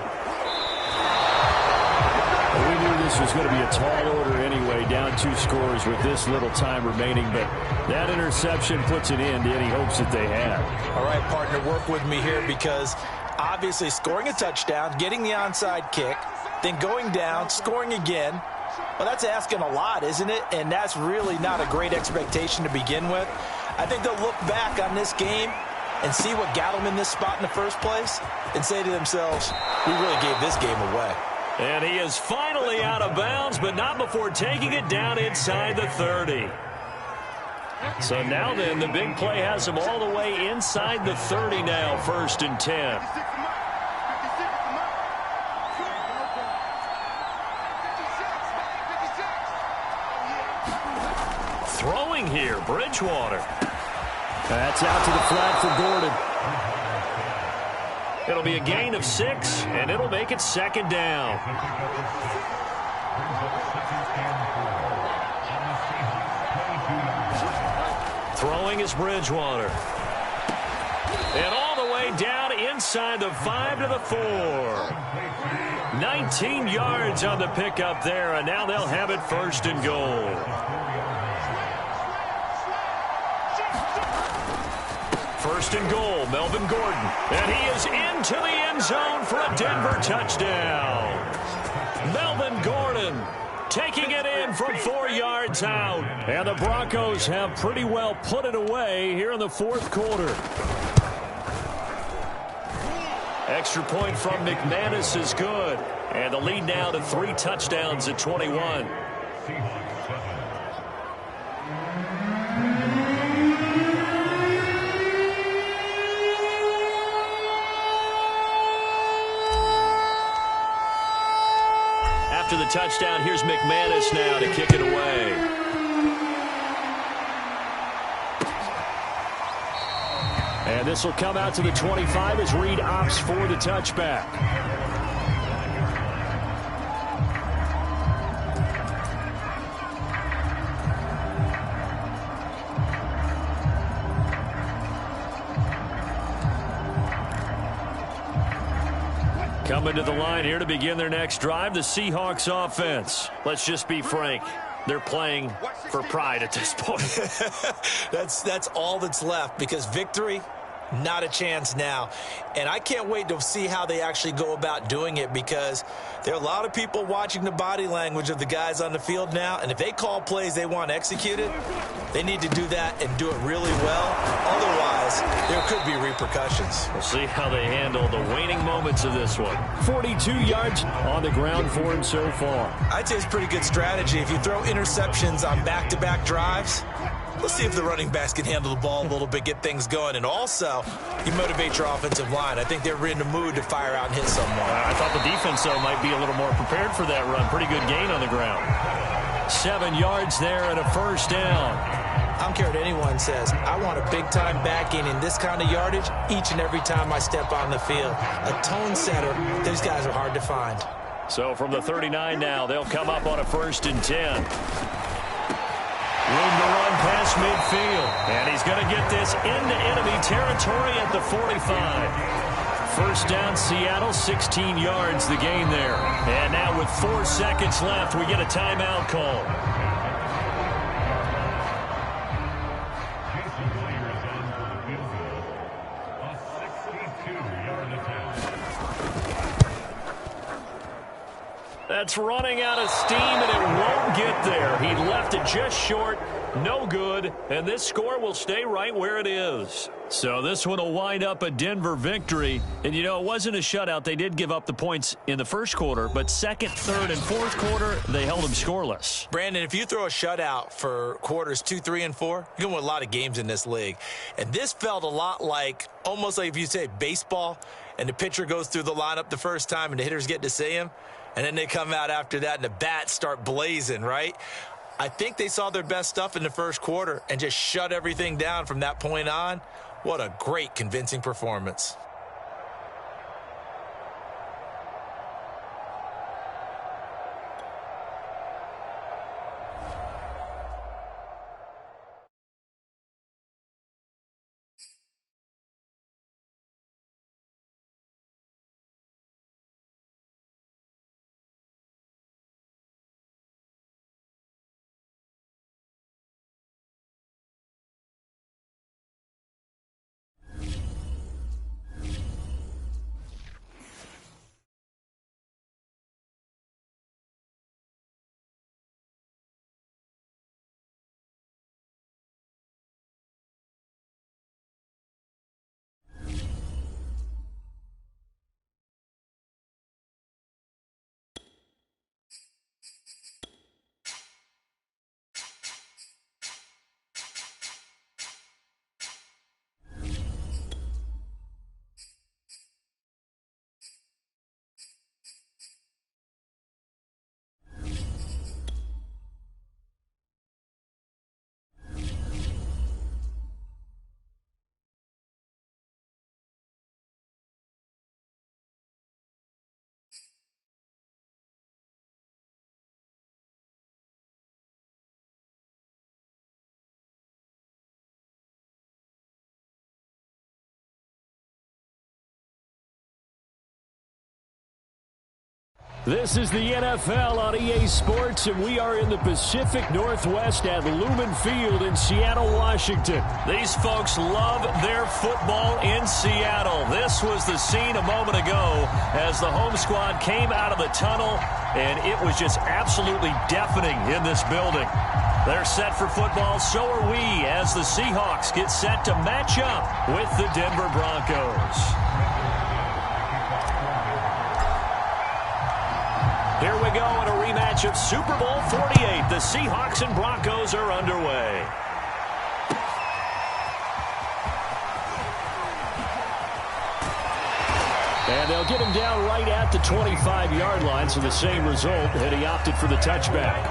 We knew this was going to be a tall order anyway, down 2 scores with this little time remaining, but that interception puts an end to any hopes that they had. All right, partner, work with me here because obviously scoring a touchdown, getting the onside kick, then going down, scoring again. Well, that's asking a lot, isn't it? And that's really not a great expectation to begin with. I think they'll look back on this game and see what got them in this spot in the first place and say to themselves, we really gave this game away. And he is finally out of bounds, but not before taking it down inside the 30. So now then, the big play has him all the way inside the 30 now, 1st and 10. Throwing here, Bridgewater. That's out to the flat for Gordon. It'll be a gain of 6, and it'll make it 2nd down. Throwing is Bridgewater. And all the way down inside the 5 to the 4. 19 yards on the pickup there, and now they'll have it first and goal. First and goal, Melvin Gordon. And he is into the end zone for a Denver touchdown. Melvin Gordon taking it in from 4 yards out. And the Broncos have pretty well put it away here in the fourth quarter. Extra point from McManus is good. And the lead now to 3 touchdowns at 21. After the touchdown, here's McManus now to kick it away. And this will come out to the 25 as Reed opts for the touchback. Coming to the line here to begin their next drive, the Seahawks offense. Let's just be frank. They're playing for pride at this point. That's all that's left, because victory, not a chance now. And I can't wait to see how they actually go about doing it, because there are a lot of people watching the body language of the guys on the field now, and if they call plays they want executed, they need to do that and do it really well. Otherwise, there could be repercussions. We'll see how they handle the waning moments of this one. 42 yards on the ground for him so far. I'd say it's a pretty good strategy. If you throw interceptions on back-to-back drives, let's see if the running backs can handle the ball a little bit, get things going. And also, you motivate your offensive line. I think they're in the mood to fire out and hit someone. I thought the defense, though, might be a little more prepared for that run. Pretty good gain on the ground. 7 yards there and a first down. I don't care what anyone says. I want a big-time back in this kind of yardage each and every time I step on the field. A tone setter, these guys are hard to find. So from the 39 now, they'll come up on a 1st and 10. Room to run past midfield. And he's going to get this into enemy territory at the 45. First down, Seattle, 16 yards the gain there. And now with 4 seconds left, we get a timeout call. That's running out of steam, and it won't get there. He left it just short. No good. And this score will stay right where it is. So this one will wind up a Denver victory. And, you know, it wasn't a shutout. They did give up the points in the first quarter. But second, third, and fourth quarter, they held them scoreless. Brandon, if you throw a shutout for quarters 2, 3, and 4, you're going to win a lot of games in this league. And this felt a lot like, almost like if you say baseball, and the pitcher goes through the lineup the first time and the hitters get to see him. And then they come out after that and the bats start blazing, right? I think they saw their best stuff in the first quarter and just shut everything down from that point on. What a great, convincing performance. This is the NFL on EA Sports, and we are in the Pacific Northwest at Lumen Field in Seattle, Washington. These folks love their football in Seattle. This was the scene a moment ago as the home squad came out of the tunnel, and it was just absolutely deafening in this building. They're set for football, so are we, as the Seahawks get set to match up with the Denver Broncos. Here we go in a rematch of Super Bowl 48. The Seahawks and Broncos are underway. And they'll get him down right at the 25-yard line, so the same result, and he opted for the touchback.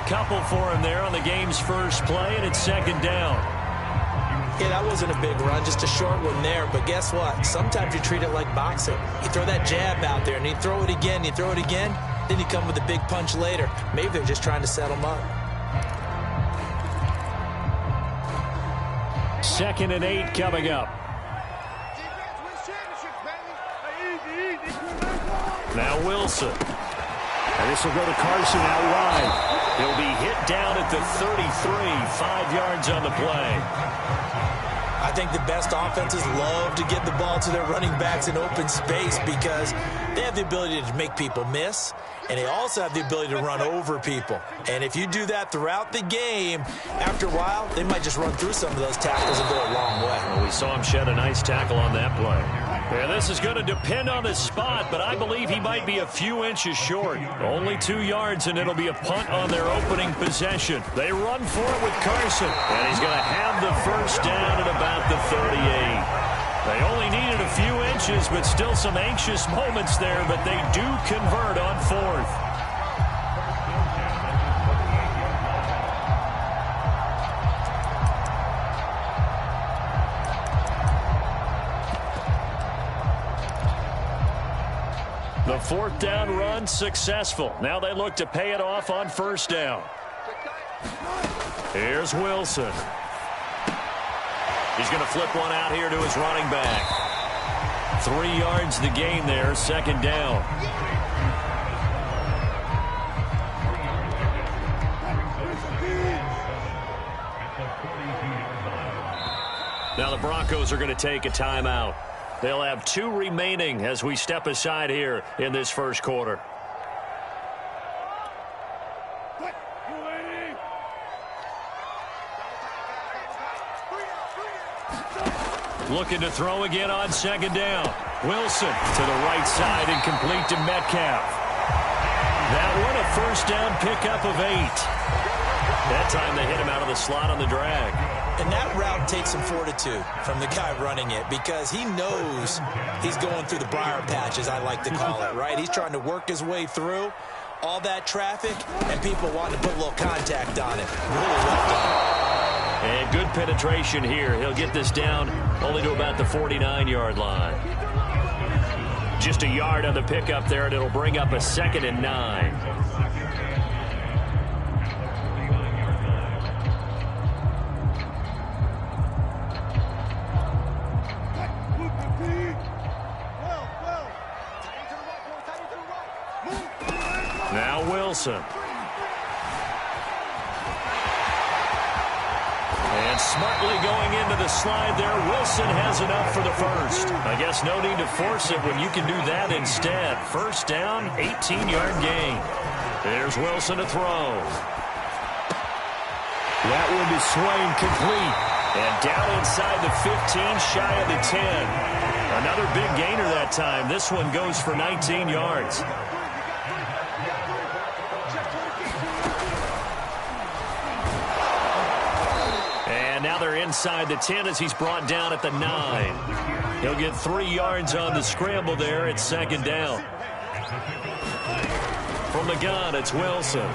Couple for him there on the game's first play, and it's second down. Yeah, that wasn't a big run, just a short one there. But guess what? Sometimes you treat it like boxing. You throw that jab out there, and you throw it again, you throw it again, then you come with a big punch later. Maybe they're just trying to set him up. 2nd and 8 coming up. Now Wilson. And this will go to Carson out wide. He'll be hit down at the 33, 5 yards on the play. I think the best offenses love to get the ball to their running backs in open space because they have the ability to make people miss, and they also have the ability to run over people. And if you do that throughout the game, after a while, they might just run through some of those tackles and go a long way. Well, we saw him shed a nice tackle on that play. Yeah, this is going to depend on the spot, but I believe he might be a few inches short. Only 2 yards, and it'll be a punt on their opening possession. They run for it with Carson, and he's going to have the first down at about the 38. They only needed a few inches, but still some anxious moments there, but they do convert on 4th. The 4th down run successful. Now they look to pay it off on 1st down. Here's Wilson. He's going to flip one out here to his running back. 3 yards the gain there, 2nd down. Now the Broncos are going to take a timeout. They'll have 2 remaining as we step aside here in this first quarter. Looking to throw again on 2nd down. Wilson to the right side and complete to Metcalf. That one a 1st down pickup of 8. That time they hit him out of the slot on the drag. And that route takes some fortitude from the guy running it because he knows he's going through the briar patch, as I like to call it, right? He's trying to work his way through all that traffic, and people want to put a little contact on it. Really well done. And good penetration here. He'll get this down only to about the 49-yard line. Just a yard on the pickup there, and it'll bring up a 2nd and 9. Now Wilson. And smartly going into the slide there. Wilson has enough for the first. I guess no need to force it when you can do that instead. 1st down, 18-yard gain. There's Wilson to throw. That one is swing complete. And down inside the 15, shy of the 10. Another big gainer that time. This one goes for 19 yards. And now they're inside the 10 as he's brought down at the 9. He'll get 3 yards on the scramble there at second down. From the gun, it's Wilson. And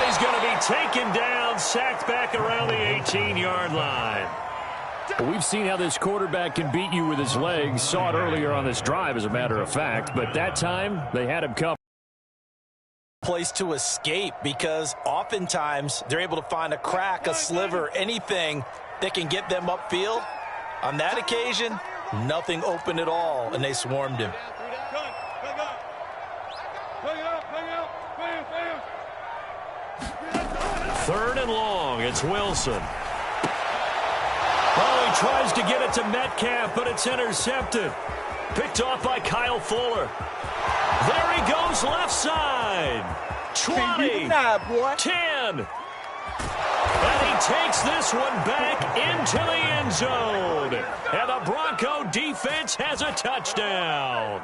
he's going to be taken down, sacked back around the 18-yard line. We've seen how this quarterback can beat you with his legs. Saw it earlier on this drive, as a matter of fact. But that time, they had him covered. Place to escape, because oftentimes they're able to find a crack, a sliver, anything that can get them upfield. On that occasion, nothing open at all, and they swarmed him. Third and long, it's Wilson. Oh, he tries to get it to Metcalf, but it's intercepted. Picked off by Kyle Fuller. There he goes, left side. 20, 10. And he takes this one back into the end zone. And the Bronco defense has a touchdown.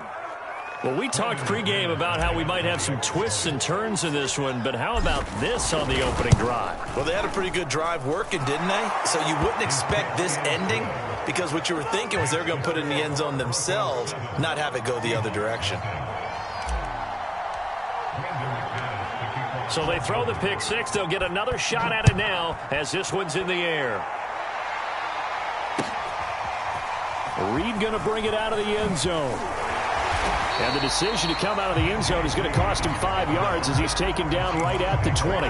Well, we talked pregame about how we might have some twists and turns in this one, but how about this on the opening drive? Well, they had a pretty good drive working, didn't they? So you wouldn't expect this ending, because what you were thinking was they were going to put it in the end zone themselves, not have it go the other direction. So they throw the pick six. They'll get another shot at it now as this one's in the air. Reed going to bring it out of the end zone. And the decision to come out of the end zone is going to cost him 5 yards as he's taken down right at the 20.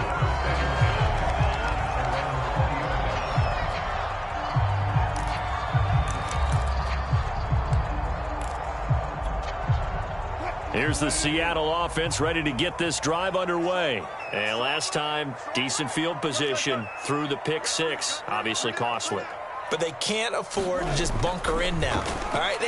Here's the Seattle offense ready to get this drive underway. And last time, decent field position through the pick six. Obviously costly. But they can't afford to just bunker in now. All right,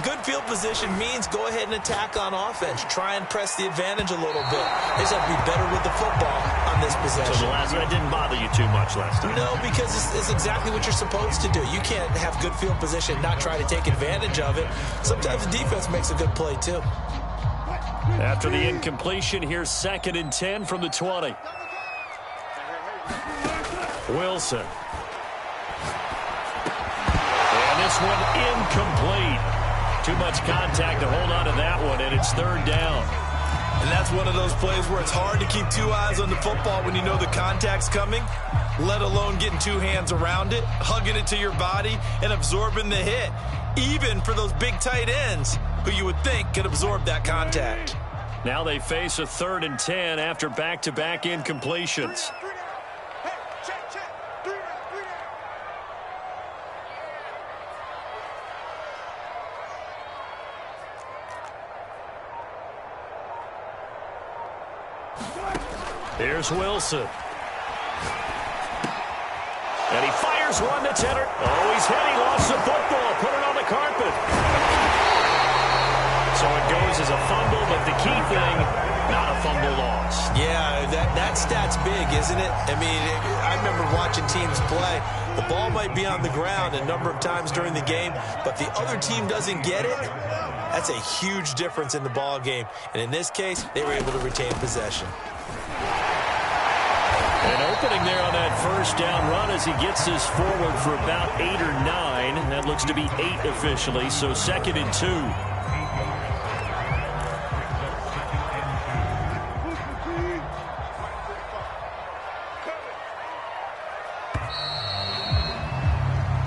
good field position means go ahead and attack on offense. Try and press the advantage a little bit. They just have to be better with the football on this possession. So the last that didn't bother you too much last time. No, because it's exactly what you're supposed to do. You can't have good field position and not try to take advantage of it. Sometimes the defense makes a good play too. After the incompletion, here's 2nd and 10 from the 20. Wilson. This one incomplete. Too much contact to hold on to that one, and it's 3rd down. And that's one of those plays where it's hard to keep 2 eyes on the football when you know the contact's coming, let alone getting 2 hands around it, hugging it to your body, and absorbing the hit, even for those big tight ends who you would think could absorb that contact. Now they face a 3rd and 10 after back-to-back incompletions. Here's Wilson. And he fires one that's entered. Oh, he's hit. He lost the football. Put it on the carpet. So it goes as a fumble, but the key thing, not a fumble loss. Yeah, that stat's big, isn't it? I mean, I remember watching teams play. The ball might be on the ground a number of times during the game, but the other team doesn't get it. That's a huge difference in the ball game. And in this case, they were able to retain possession. An opening there on that 1st down run as he gets this forward for about 8 or 9. That looks to be 8 officially, so 2nd and 2.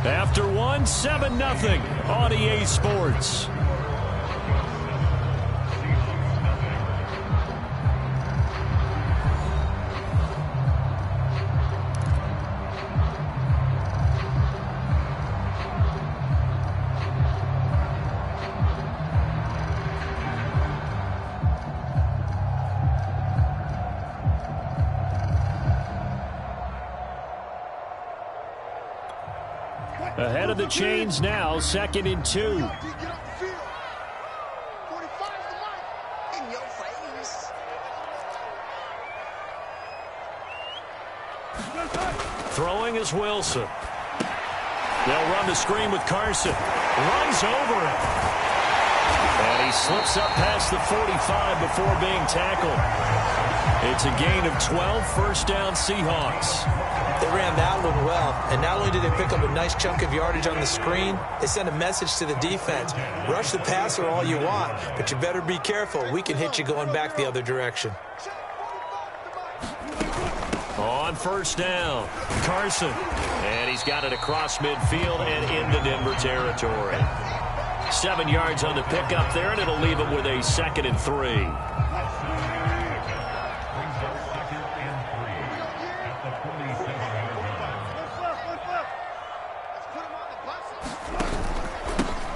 After 1, 7-0 on EA Sports. Ahead of the chains now, 2nd and 2. Throwing is Wilson. They'll run the screen with Carson. Runs over it. And he slips up past the 45 before being tackled. It's a gain of 12, first down Seahawks. They ran that one well, and not only did they pick up a nice chunk of yardage on the screen, they sent a message to the defense. Rush the passer all you want, but you better be careful. We can hit you going back the other direction. On first down, Carson. And he's got it across midfield and into Denver territory. 7 yards on the pickup there, and it'll leave it with a 2nd and 3.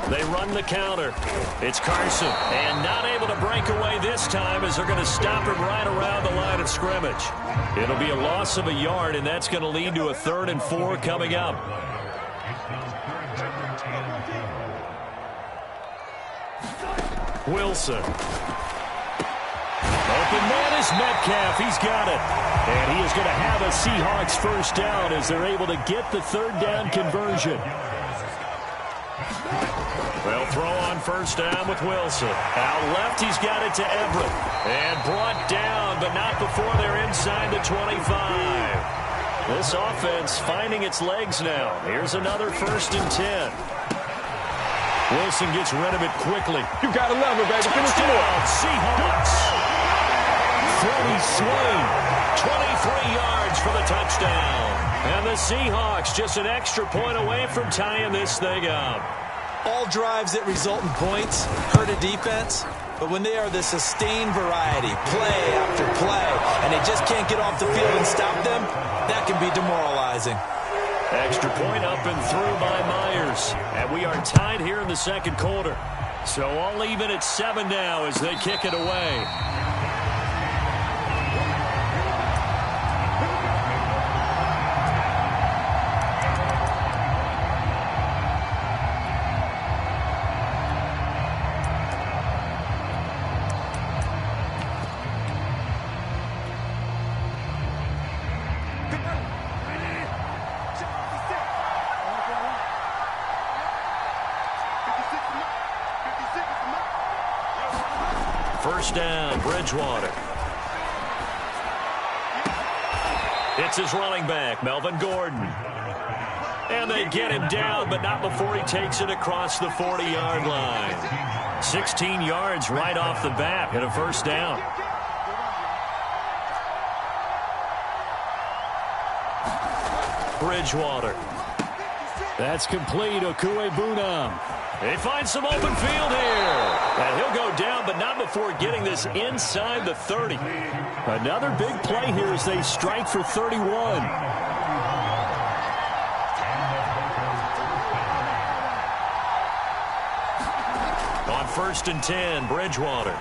They run the counter. It's Carson, and not able to break away this time as they're going to stop him right around the line of scrimmage. It'll be a loss of a yard, and that's going to lead to a 3rd and 4 coming up. Wilson. Open man is Metcalf. He's got it. And he is going to have a Seahawks first down as they're able to get the 3rd down conversion. They'll throw on first down with Wilson. Out left, he's got it to Everett. And brought down, but not before they're inside the 25. This offense finding its legs now. Here's another 1st and 10. Wilson gets rid of it quickly. You got to love it, baby. Touchdown, Seahawks. 30 swing. 23 yards for the touchdown. And the Seahawks just an extra point away from tying this thing up. All drives that result in points hurt a defense, but when they are the sustained variety, play after play, and they just can't get off the field and stop them, that can be demoralizing. Extra point up and through by Myers. And we are tied here in the 2nd quarter. So all even at 7 now as they kick it away. First down, Bridgewater. It's his running back, Melvin Gordon. And they get him down, but not before he takes it across the 40-yard line. 16 yards right off the bat and a first down. Bridgewater. That's complete. Okuebunam. They find some open field here. And he'll go down, but not before getting this inside the 30. Another big play here as they strike for 31. On 1st and 10, Bridgewater.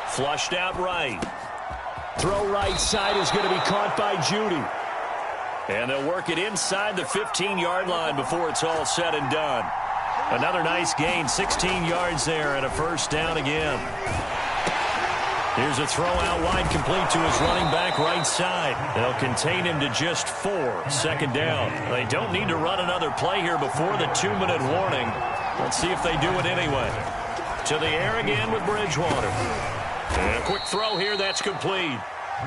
Flushed out right. Throw right side is going to be caught by Judy. And they'll work it inside the 15-yard line before it's all said and done. Another nice gain, 16 yards there, and a first down again. Here's a throw out wide, complete to his running back right side. They'll contain him to just 4, 2nd down. They don't need to run another play here before the 2-minute warning. Let's see if they do it anyway. To the air again with Bridgewater. And a quick throw here, that's complete.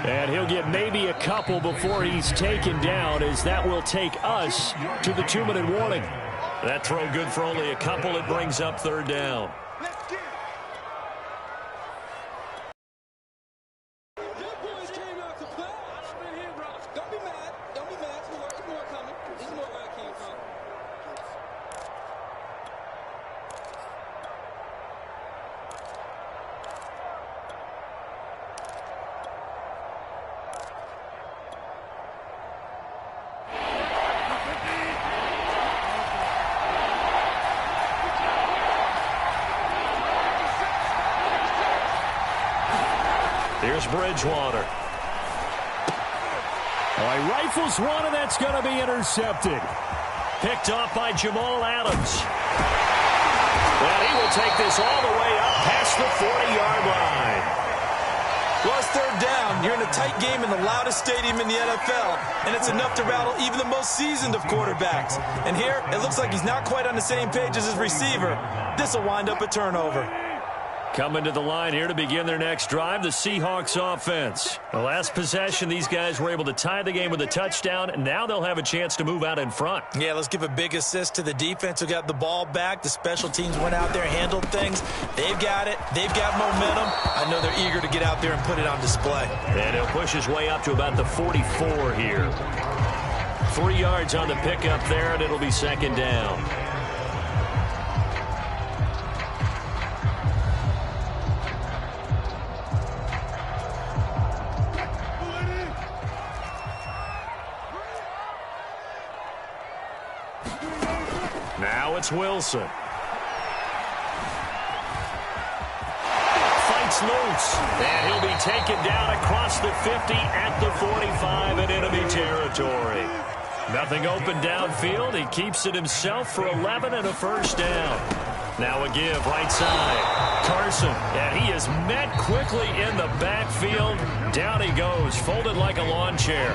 And he'll get maybe a couple before he's taken down, as that will take us to the 2-minute warning. That throw good for only a couple. It brings up 3rd down. Here's Bridgewater. He rifles one, and that's going to be intercepted. Picked off by Jamal Adams. Well, he will take this all the way up past the 40-yard line. Well, it's 3rd down. You're in a tight game in the loudest stadium in the NFL, and it's enough to rattle even the most seasoned of quarterbacks. And here, it looks like he's not quite on the same page as his receiver. This will wind up a turnover. Coming to the line here to begin their next drive, the Seahawks offense. The last possession, these guys were able to tie the game with a touchdown, and now they'll have a chance to move out in front. Yeah, let's give a big assist to the defense who got the ball back. The special teams went out there, handled things. They've got it. They've got momentum. I know they're eager to get out there and put it on display. And he'll push his way up to about the 44 here. 3 yards on the pickup there, and it'll be second down. Now it's Wilson. Fights loose. And he'll be taken down across the 50 at the 45 in enemy territory. Nothing open downfield. He keeps it himself for 11 and a first down. Now a give right side. Carson. And he is met quickly in the backfield. Down he goes, folded like a lawn chair.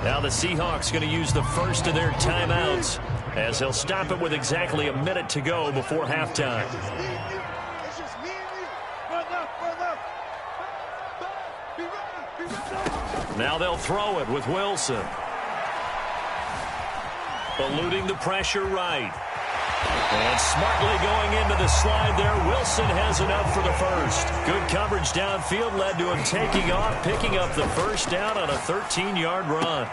Now the Seahawks going to use the first of their timeouts, as he'll stop it with exactly a minute to go before halftime. Now they'll throw it with Wilson. Eluding the pressure right. And smartly going into the slide there, Wilson has enough for the first. Good coverage downfield led to him taking off, picking up the first down on a 13-yard run.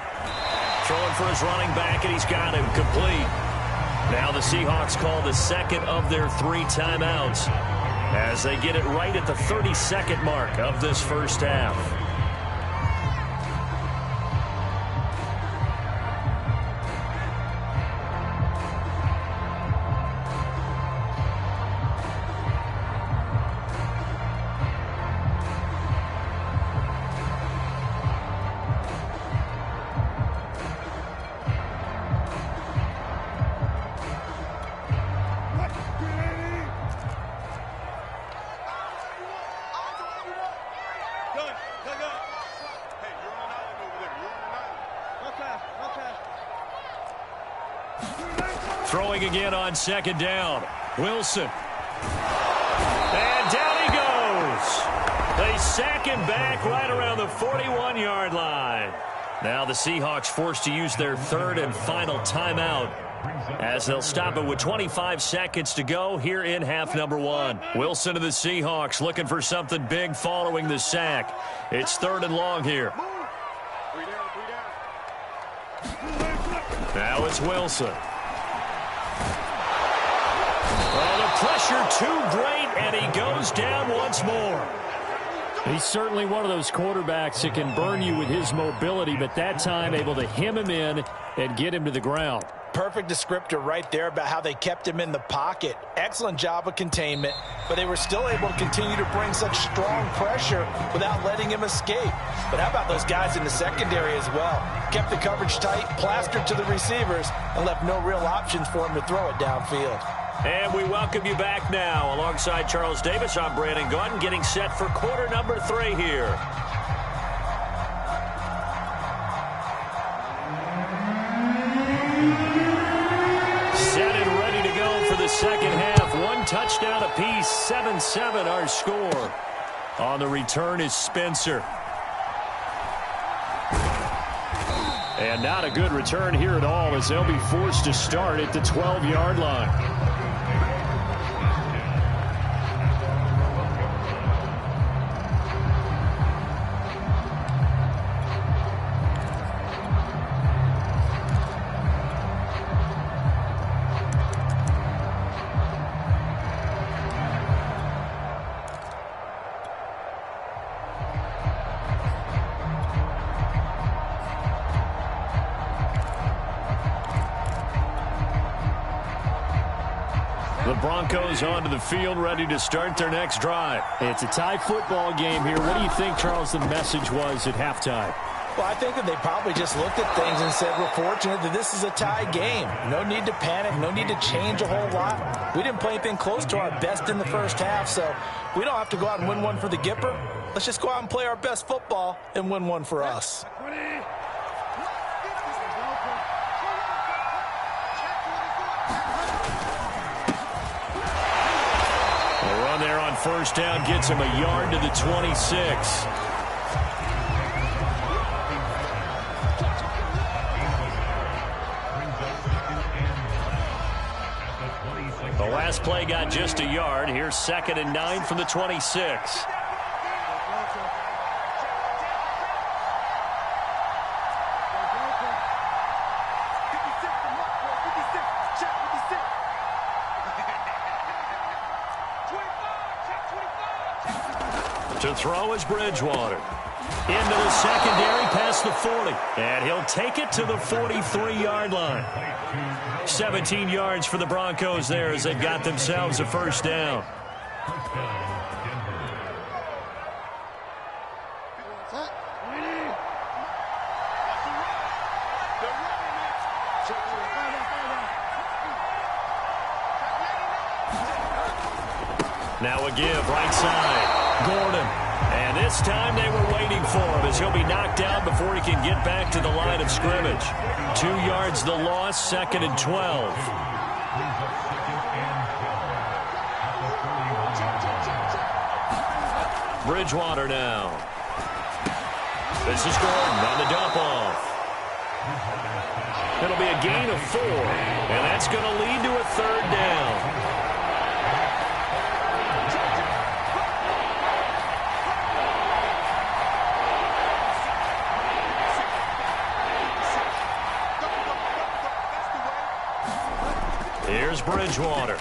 Throwing for his running back, and he's got him complete. Now the Seahawks call the second of their 3 timeouts as they get it right at the 30-second mark of this first half. Throwing again on second down. Wilson. And down he goes. They sack him back right around the 41-yard line. Now the Seahawks forced to use their third and final timeout, as they'll stop it with 25 seconds to go here in half number 1. Wilson to the Seahawks looking for something big following the sack. It's third and long here. Now it's Wilson. Oh, the pressure too great, and he goes down once more. He's certainly one of those quarterbacks that can burn you with his mobility, but that time able to hem him in and get him to the ground. Perfect descriptor right there about how they kept him in the pocket. Excellent job of containment, but they were still able to continue to bring such strong pressure without letting him escape. But how about those guys in the secondary as well? Kept the coverage tight, plastered to the receivers, and left no real options for him to throw it downfield. And we welcome you back now. Alongside Charles Davis, I'm Brandon Gaudin, getting set for quarter number 3 here. Set and ready to go for the second half. 1 touchdown apiece, 7-7 our score. On the return is Spencer. And not a good return here at all, as they'll be forced to start at the 12-yard line. The Broncos onto the field, ready to start their next drive. It's a tie football game here. What do you think, Charles, the message was at halftime? Well, I think that they probably just looked at things and said, we're fortunate that this is a tie game. No need to panic, no need to change a whole lot. We didn't play anything close to our best in the first half, so we don't have to go out and win one for the Gipper. Let's just go out and play our best football and win one for us. first down gets him a yard to the 26. The last play got just a yard. Here's 2nd and 9 from the 26. To throw is Bridgewater. Into the secondary past the 40. And he'll take it to the 43-yard line. 17 yards for the Broncos there as they've got themselves a first down. Now a give, right side. Gordon. And this time they were waiting for him as he'll be knocked out before he can get back to the line of scrimmage. 2 yards the loss, 2nd and 12. Bridgewater now. This is Gordon on the dump off. It'll be a gain of 4, and that's going to lead to a 3rd down. Here's Bridgewater.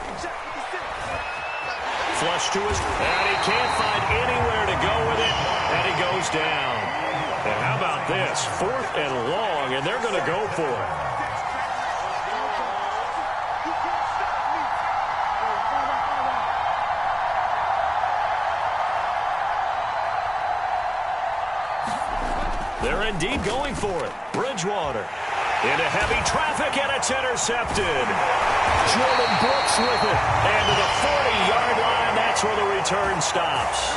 Flush to his, and he can't find anywhere to go with it, and he goes down. And how about this? 4th and long, and they're going to go for it. They're indeed going for it. Bridgewater. Into heavy traffic, and it's intercepted. Jordan Brooks with it. And to the 40-yard line, that's where the return stops.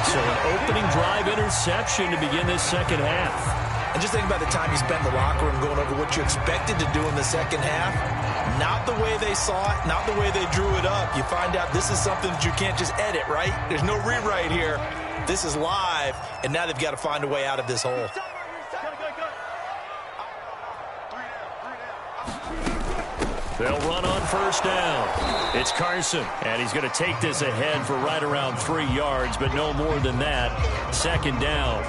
So an opening drive interception to begin this second half. And just think about the time you spent in the locker room going over what you expected to do in the second half. Not the way they saw it, not the way they drew it up. You find out this is something that you can't just edit, right? There's no rewrite here. This is live, and now they've got to find a way out of this hole. They'll run on first down. It's Carson, and he's going to take this ahead for right around 3 yards, but no more than that. 2nd down.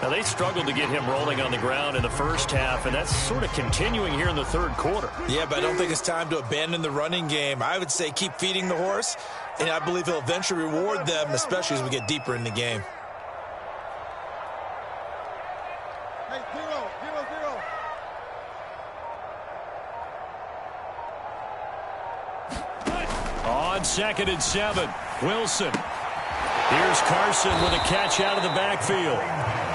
Now, they struggled to get him rolling on the ground in the first half, and that's sort of continuing here in the 3rd quarter. Yeah, but I don't think it's time to abandon the running game. I would say keep feeding the horse, and I believe he'll eventually reward them, especially as we get deeper in the game. Hey, 0-0-0. On 2nd and 7, Wilson. Here's Carson with a catch out of the backfield.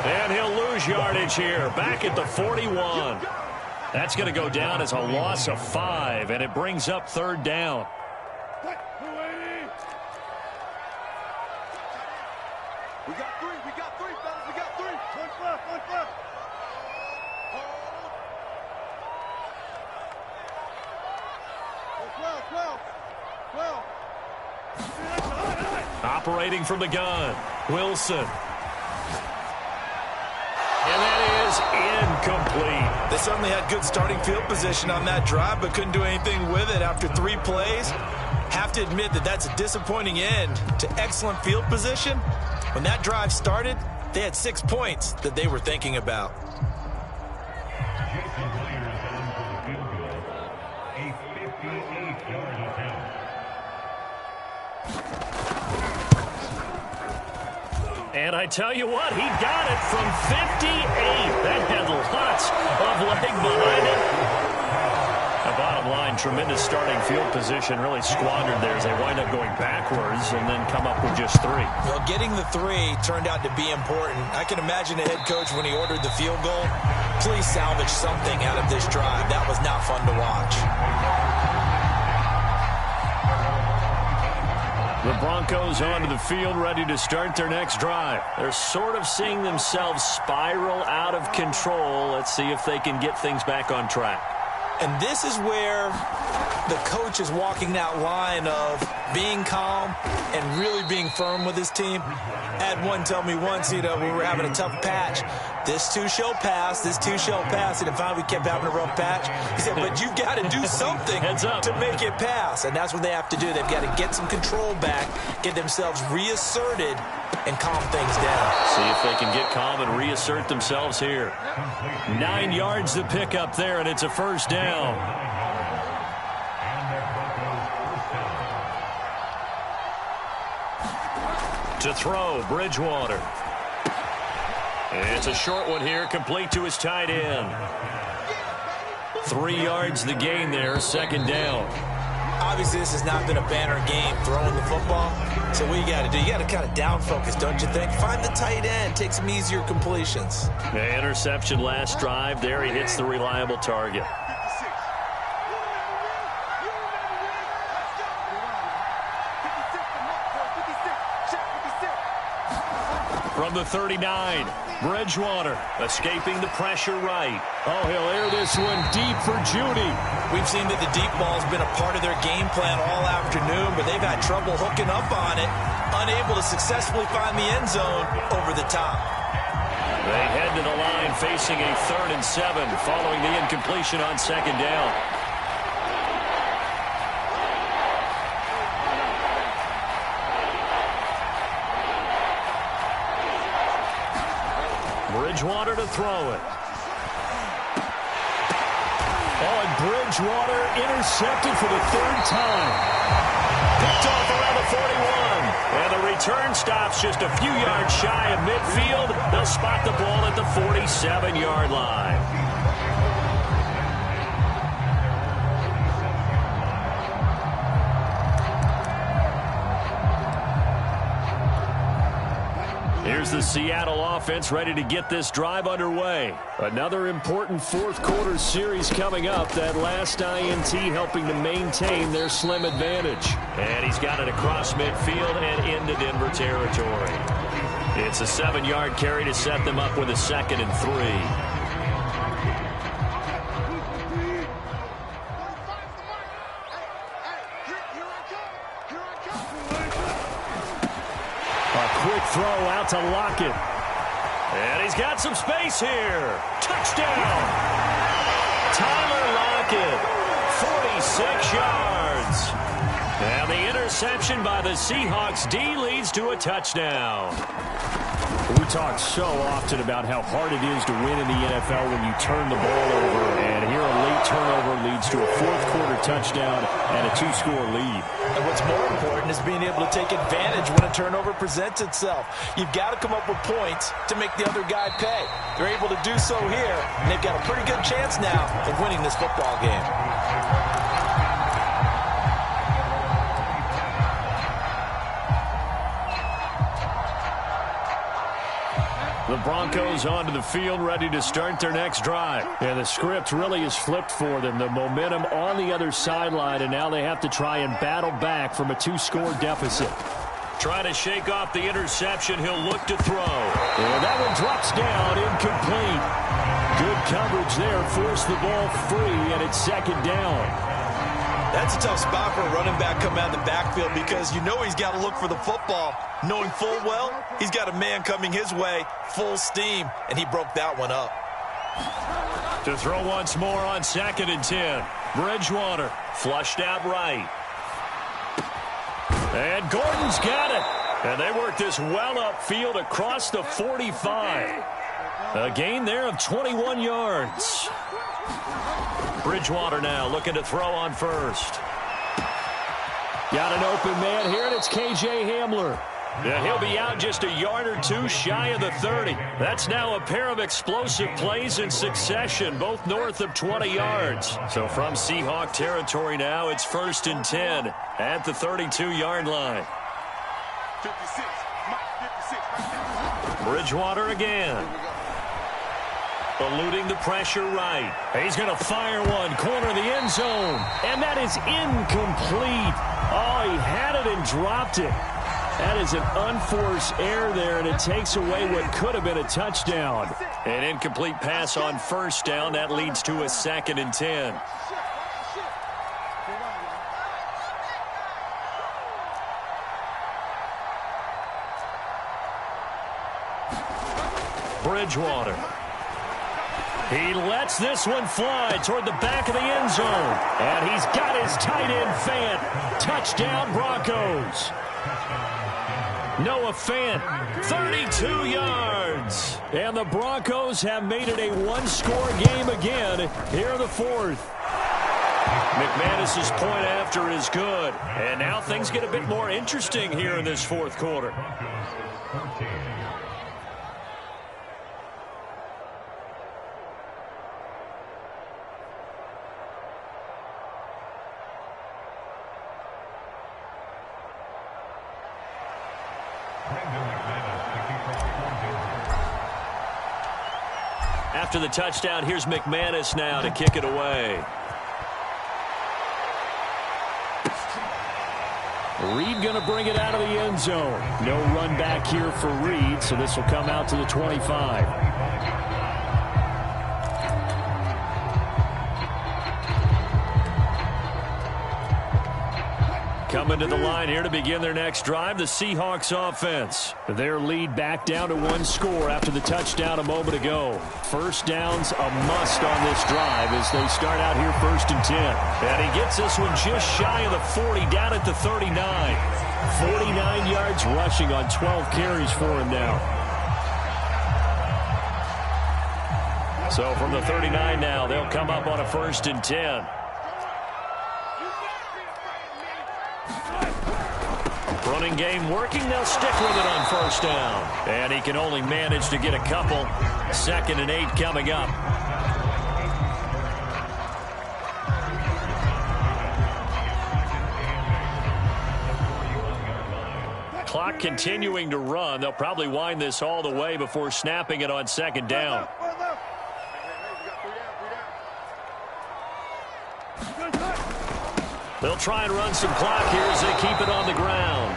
And he'll lose yardage here, back at the 41. That's going to go down as a loss of 5, and it brings up 3rd down. We got three, fellas, we got 3. One left. Hold. 12. Operating from the gun, Wilson. And that is incomplete. They certainly had good starting field position on that drive, but couldn't do anything with it after 3 plays. Have to admit that that's a disappointing end to excellent field position. When that drive started, they had 6 points that they were thinking about. And I tell you what, he got it from 58. That had lots of leg behind it. The bottom line, tremendous starting field position, really squandered there as they wind up going backwards and then come up with just 3. Well, getting the 3 turned out to be important. I can imagine the head coach when he ordered the field goal. Please salvage something out of this drive. That was not fun to watch. The Broncos onto the field, ready to start their next drive. They're sort of seeing themselves spiral out of control. Let's see if they can get things back on track. And this is where the coach is walking that line of being calm and really being firm with his team. I had one tell me once, we were having a tough patch. This too shall pass, this too shall pass. And finally we kept having a rough patch. He said, but you've got to do something to make it pass. And that's what they have to do. They've got to get some control back, get themselves reasserted, and calm things down. See if they can get calm and reassert themselves here. 9 yards to pick up there, and it's a first down. To throw, Bridgewater. It's a short one here, complete to his tight end. 3 yards the gain there, second down. Obviously, this has not been a banner game throwing the football. So what you got to do, you got to kind of down focus, don't you think? Find the tight end, take some easier completions. The interception last drive. There he hits the reliable target. From the 39, Bridgewater escaping the pressure right. Oh, he'll air this one deep for Judy. We've seen that the deep ball's been a part of their game plan all afternoon, but they've had trouble hooking up on it, unable to successfully find the end zone over the top. They head to the line facing a 3rd and 7 following the incompletion on second down. Bridgewater to throw it. Oh, and Bridgewater intercepted for the 3rd time. Picked off around the 41. And the return stops just a few yards shy of midfield. They'll spot the ball at the 47-yard line. Here's the Seattle offense ready to get this drive underway. Another important 4th quarter series coming up. That last INT helping to maintain their slim advantage. And he's got it across midfield and into Denver territory. It's a 7-yard carry to set them up with a 2nd and 3. Quick throw out to Lockett. And he's got some space here. Touchdown! Tyler Lockett, 46 yards. And the interception by the Seahawks D leads to a touchdown. We talk so often about how hard it is to win in the NFL when you turn the ball over. And here a late turnover leads to a 4th quarter touchdown and a 2-score lead. And what's more important is being able to take advantage when a turnover presents itself. You've got to come up with points to make the other guy pay. They're able to do so here, and they've got a pretty good chance now of winning this football game. The Broncos onto the field, ready to start their next drive. And the script really is flipped for them. The momentum on the other sideline, and now they have to try and battle back from a 2-score deficit. Trying to shake off the interception. He'll look to throw. And that one drops down, incomplete. Good coverage there, forced the ball free, and it's 2nd down. That's a tough spot for a running back coming out of the backfield because you know he's got to look for the football, knowing full well he's got a man coming his way, full steam, and he broke that one up. To throw once more on 2nd and 10. Bridgewater flushed out right. And Gordon's got it. And they work this well upfield across the 45. A gain there of 21 yards. Bridgewater now looking to throw on 1st. Got an open man here, and it's KJ Hamler. Yeah, he'll be out just a yard or 2 shy of the 30. That's now a pair of explosive plays in succession, both north of 20 yards. So from Seahawk territory now, it's 1st and 10 at the 32-yard line. 56. Bridgewater again. Eluding the pressure right. He's going to fire one, corner of the end zone. And that is incomplete. Oh, he had it and dropped it. That is an unforced error there, and it takes away what could have been a touchdown. An incomplete pass on 1st down. That leads to a 2nd and 10. Bridgewater. He lets this one fly toward the back of the end zone. And he's got his tight end Fant. Touchdown, Broncos. Noah Fant, 32 yards. And the Broncos have made it a one-score game again here in the fourth. McManus's point after is good. And now things get a bit more interesting here in this fourth quarter. After the touchdown, here's McManus now to kick it away. Reed going to bring it out of the end zone. No run back here for Reed, so this will come out to the 25. Coming to the line here to begin their next drive, the Seahawks offense. Their lead back down to one score after the touchdown a moment ago. First down's a must on this drive as they start out here 1st and 10. And he gets this one just shy of the 40, down at the 39. 49 yards rushing on 12 carries for him now. So from the 39 now, they'll come up on a 1st and 10. Running game working. They'll stick with it on 1st down. And he can only manage to get a couple. 2nd and 8 coming up. Clock continuing to run. They'll probably wind this all the way before snapping it on 2nd down. They'll try and run some clock here as they keep it on the ground.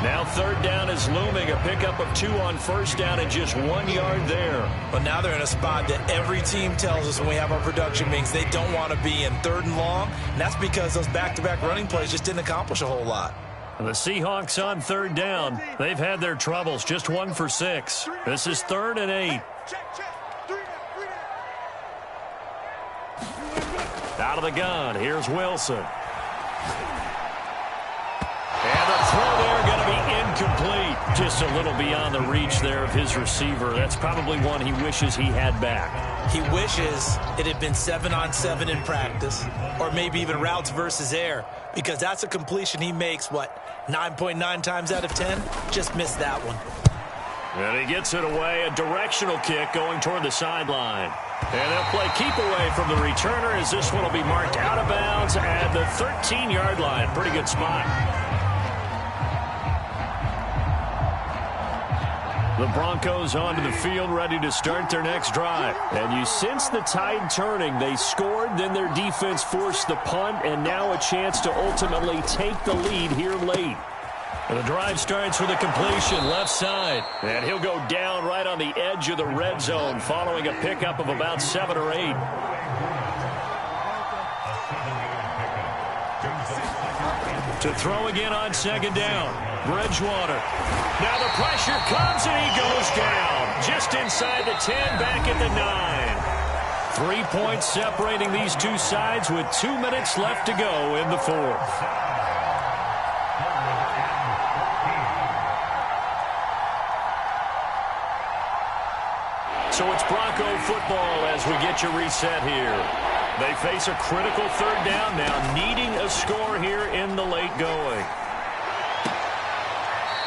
Now 3rd down is looming. A pickup of 2 on 1st down and just 1 yard there. But now they're in a spot that every team tells us when we have our production meetings they don't want to be in. 3rd and long. And that's because those back-to-back running plays just didn't accomplish a whole lot. The Seahawks on 3rd down. They've had their troubles. Just 1 for 6. This is 3rd and 8. Out of the gun. Here's Wilson. And the throw there going to be incomplete. Just a little beyond the reach there of his receiver. That's probably one he wishes he had back. He wishes it had been 7-on-7 in practice, or maybe even routes versus air, because that's a completion he makes, 9.9 times out of 10? Just missed that one. And he gets it away. A directional kick going toward the sideline. And they'll play keep away from the returner as this one will be marked out of bounds at the 13-yard line. Pretty good spot. The Broncos onto the field ready to start their next drive. And you sense the tide turning. They scored, then their defense forced the punt, and now a chance to ultimately take the lead here late. And the drive starts with a completion left side. And he'll go down right on the edge of the red zone following a pickup of about 7 or 8. To throw again on 2nd down. Bridgewater. Now the pressure comes and he goes down. Just inside the 10, back at the 9. 3 points separating these two sides with 2 minutes left to go in the fourth. So it's Bronco football as we get you reset here. They face a critical 3rd down now, needing a score here in the late going.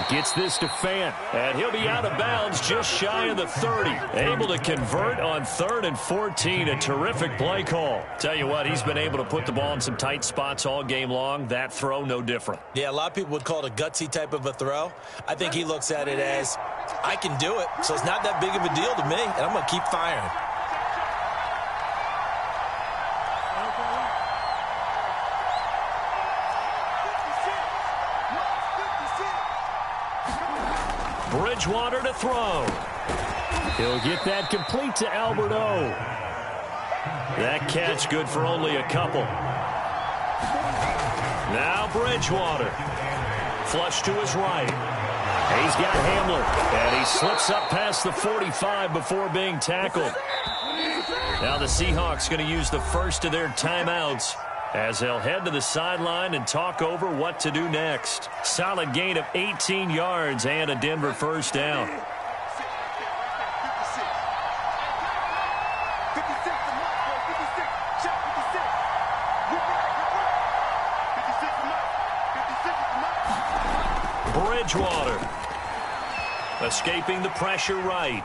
Gets this to Fant, and he'll be out of bounds just shy of the 30. Able to convert on 3rd and 14. A terrific play call. Tell you what, he's been able to put the ball in some tight spots all game long. That throw, no different. Yeah, a lot of people would call it a gutsy type of a throw. I think he looks at it as, I can do it, so it's not that big of a deal to me, and I'm going to keep firing. Bridgewater to throw. He'll get that complete to Albert O. That catch good for only a couple. Now Bridgewater. Flush to his right. He's got Hamler, and he slips up past the 45 before being tackled. Now the Seahawks going to use the first of their timeouts as they'll head to the sideline and talk over what to do next. Solid gain of 18 yards and a Denver first down. Bridgewater escaping the pressure right.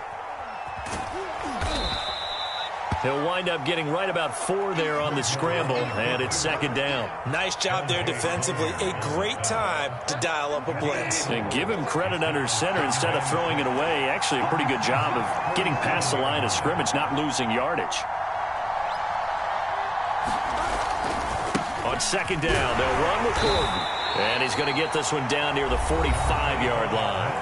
He'll wind up getting right about 4 there on the scramble, and it's second down. Nice job there defensively. A great time to dial up a blitz. And give him credit under center instead of throwing it away. Actually a pretty good job of getting past the line of scrimmage, not losing yardage. On second down, they'll run with Gordon. And he's going to get this one down near the 45-yard line.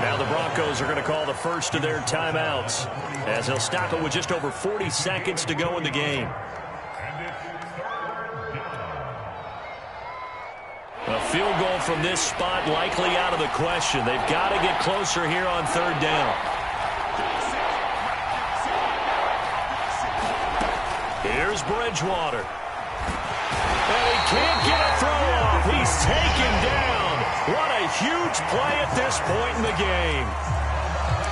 Now the Broncos are going to call the first of their timeouts as they'll stop it with just over 40 seconds to go in the game. A field goal from this spot likely out of the question. They've got to get closer here on third down. Here's Bridgewater. And he can't get a throw off. He's taken down. What a huge play at this point in the game.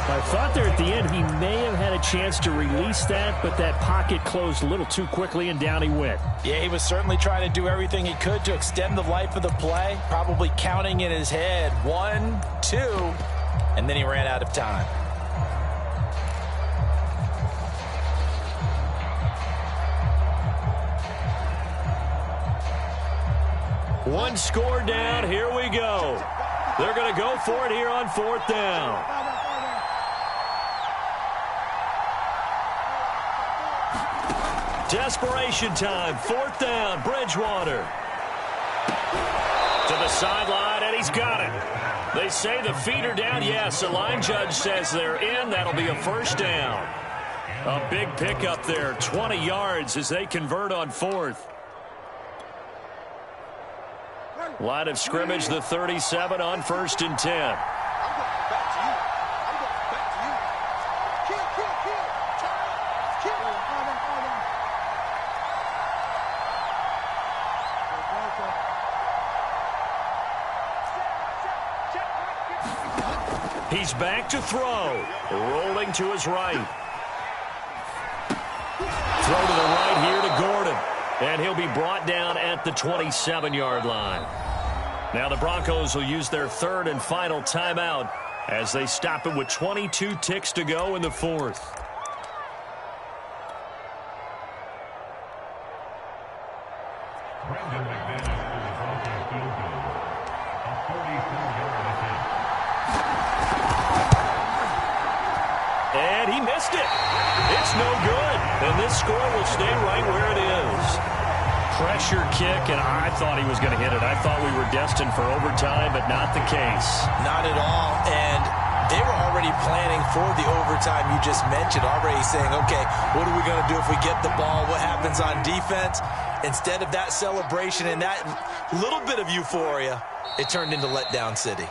I thought there at the end he may have had a chance to release that, but that pocket closed a little too quickly, and down he went. Yeah, he was certainly trying to do everything he could to extend the life of the play, probably counting in his head 1, 2, and then he ran out of time. One score down. Here we go. They're going to go for it here on fourth down. Desperation time. Fourth down. Bridgewater. To the sideline, and he's got it. They say the feet are down. Yes, the line judge says they're in. That'll be a first down. A big pickup there. 20 yards as they convert on fourth. Line of scrimmage, the 37 on 1st and 10. He's back to throw. Rolling to his right. Throw to the right here to Gordon. And he'll be brought down at the 27-yard line. Now the Broncos will use their third and final timeout as they stop it with 22 ticks to go in the fourth. And he missed it. It's no good. And this score will stay right where it is. Pressure kick, and I thought he was going to hit it. I thought we were destined for overtime, but not the case. Not at all. And they were already planning for the overtime you just mentioned, already saying, okay, what are we going to do if we get the ball? What happens on defense? Instead of that celebration and that little bit of euphoria, it turned into letdown city.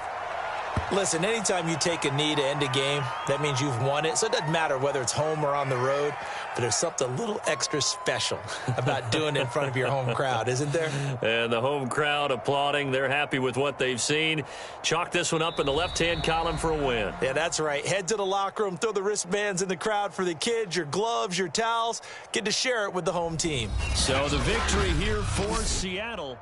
Listen, anytime you take a knee to end a game, that means you've won it. So it doesn't matter whether it's home or on the road, but there's something a little extra special about doing it in front of your home crowd, isn't there? And the home crowd applauding. They're happy with what they've seen. Chalk this one up in the left-hand column for a win. Yeah, that's right. Head to the locker room, throw the wristbands in the crowd for the kids, your gloves, your towels. Get to share it with the home team. So the victory here for Seattle.